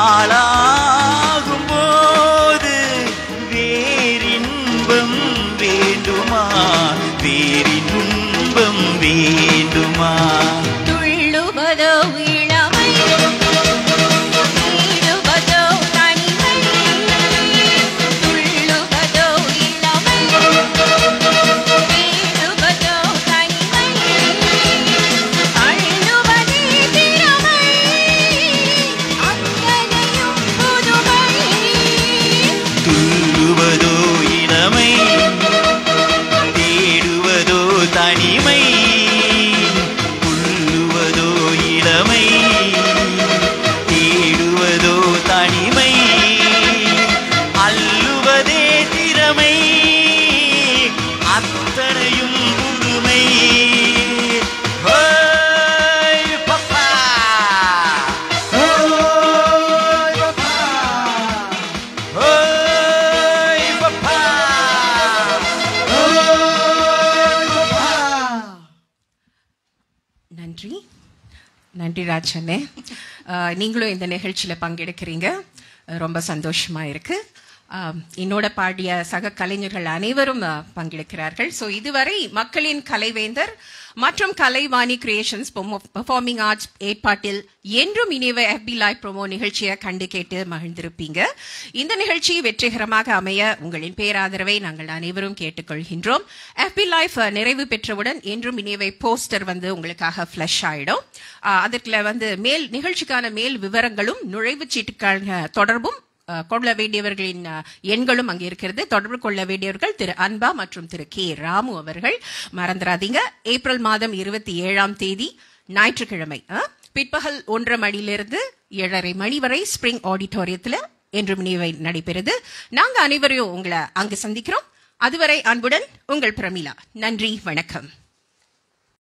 [SPEAKER 11] ஆளாகும் போது வேறின்பம் வேண்டுமா வேறின்பம் வேண்டுமா
[SPEAKER 1] துள்ளுவதோ இளமை தேடுவதோ தனிமை துள்ளுவதோ இளமை தேடுவதோ தனிமை அள்ளுவதே திறமை அத்தனையும் புதுமை
[SPEAKER 11] துள்ளுவதோ இளமை தேடுவதோ தனிமை உள்ளுவதோ இளமை தேடுவதோ தனிமை அள்ளுவதே திறமை அத்தனையும் புதுமை ஹோய் பப்பா ஹோய் பப்பா ஹோய் பப்பா ஹோய் பப்பா
[SPEAKER 1] நன்றி நன்றி ராஜண்ணே. நீங்களும் இந்த நிகழ்ச்சியில் பங்கெடுக்கிறீங்க, ரொம்ப சந்தோஷமா இருக்கு. என்னோட பாடிய சக கலைஞர்கள் அனைவரும் பங்கெடுக்கிறார்கள். ஸோ இதுவரை மக்களின் கலைவேந்தர் மற்றும் கலைவாணி கிரியேஷன்ஸ் பெர்ஃபார்மிங் ஆர்ட்ஸ் ஏற்பாட்டில் என்றும் இணைவ FB லைவ் ப்ரோமோ நிகழ்ச்சியை கண்டு கேட்டு மகிழ்ந்திருப்பீங்க. இந்த நிகழ்ச்சி வெற்றிகரமாக அமைய உங்களின் பேராதரவை நாங்கள் அனைவரும் கேட்டுக்கொள்கின்றோம். FB லைவ் நிறைவு பெற்றவுடன் என்றும் இணைவை போஸ்டர் உங்களுக்காக ஃபிளஷ் ஆயிடும். அதற்கு நிகழ்ச்சிக்கான மேல் விவரங்களும் நுழைவுச் சீட்டுக்கான தொடர்பும் கொள்ள வேண்டியவர்களின் எண்களும் அங்கே இருக்கிறது. தொடர்பு கொள்ள வேண்டியவர்கள் திரு அன்பா மற்றும் திரு K. ராமு அவர்கள். மறந்துடாதீங்க, ஏப்ரல் மாதம் 27ஆம் தேதி ஞாயிற்றுக்கிழமை பிற்பகல் 1:30 மணியிலிருந்து 7:30 மணி வரை ஸ்பிரிங் ஆடிட்டோரியத்தில் என்றும் நினைவை நடைபெறுது. நாங்க அனைவரையும் உங்களை அங்கு சந்திக்கிறோம். அதுவரை அன்புடன் உங்கள் பிரமிளா. நன்றி, வணக்கம்.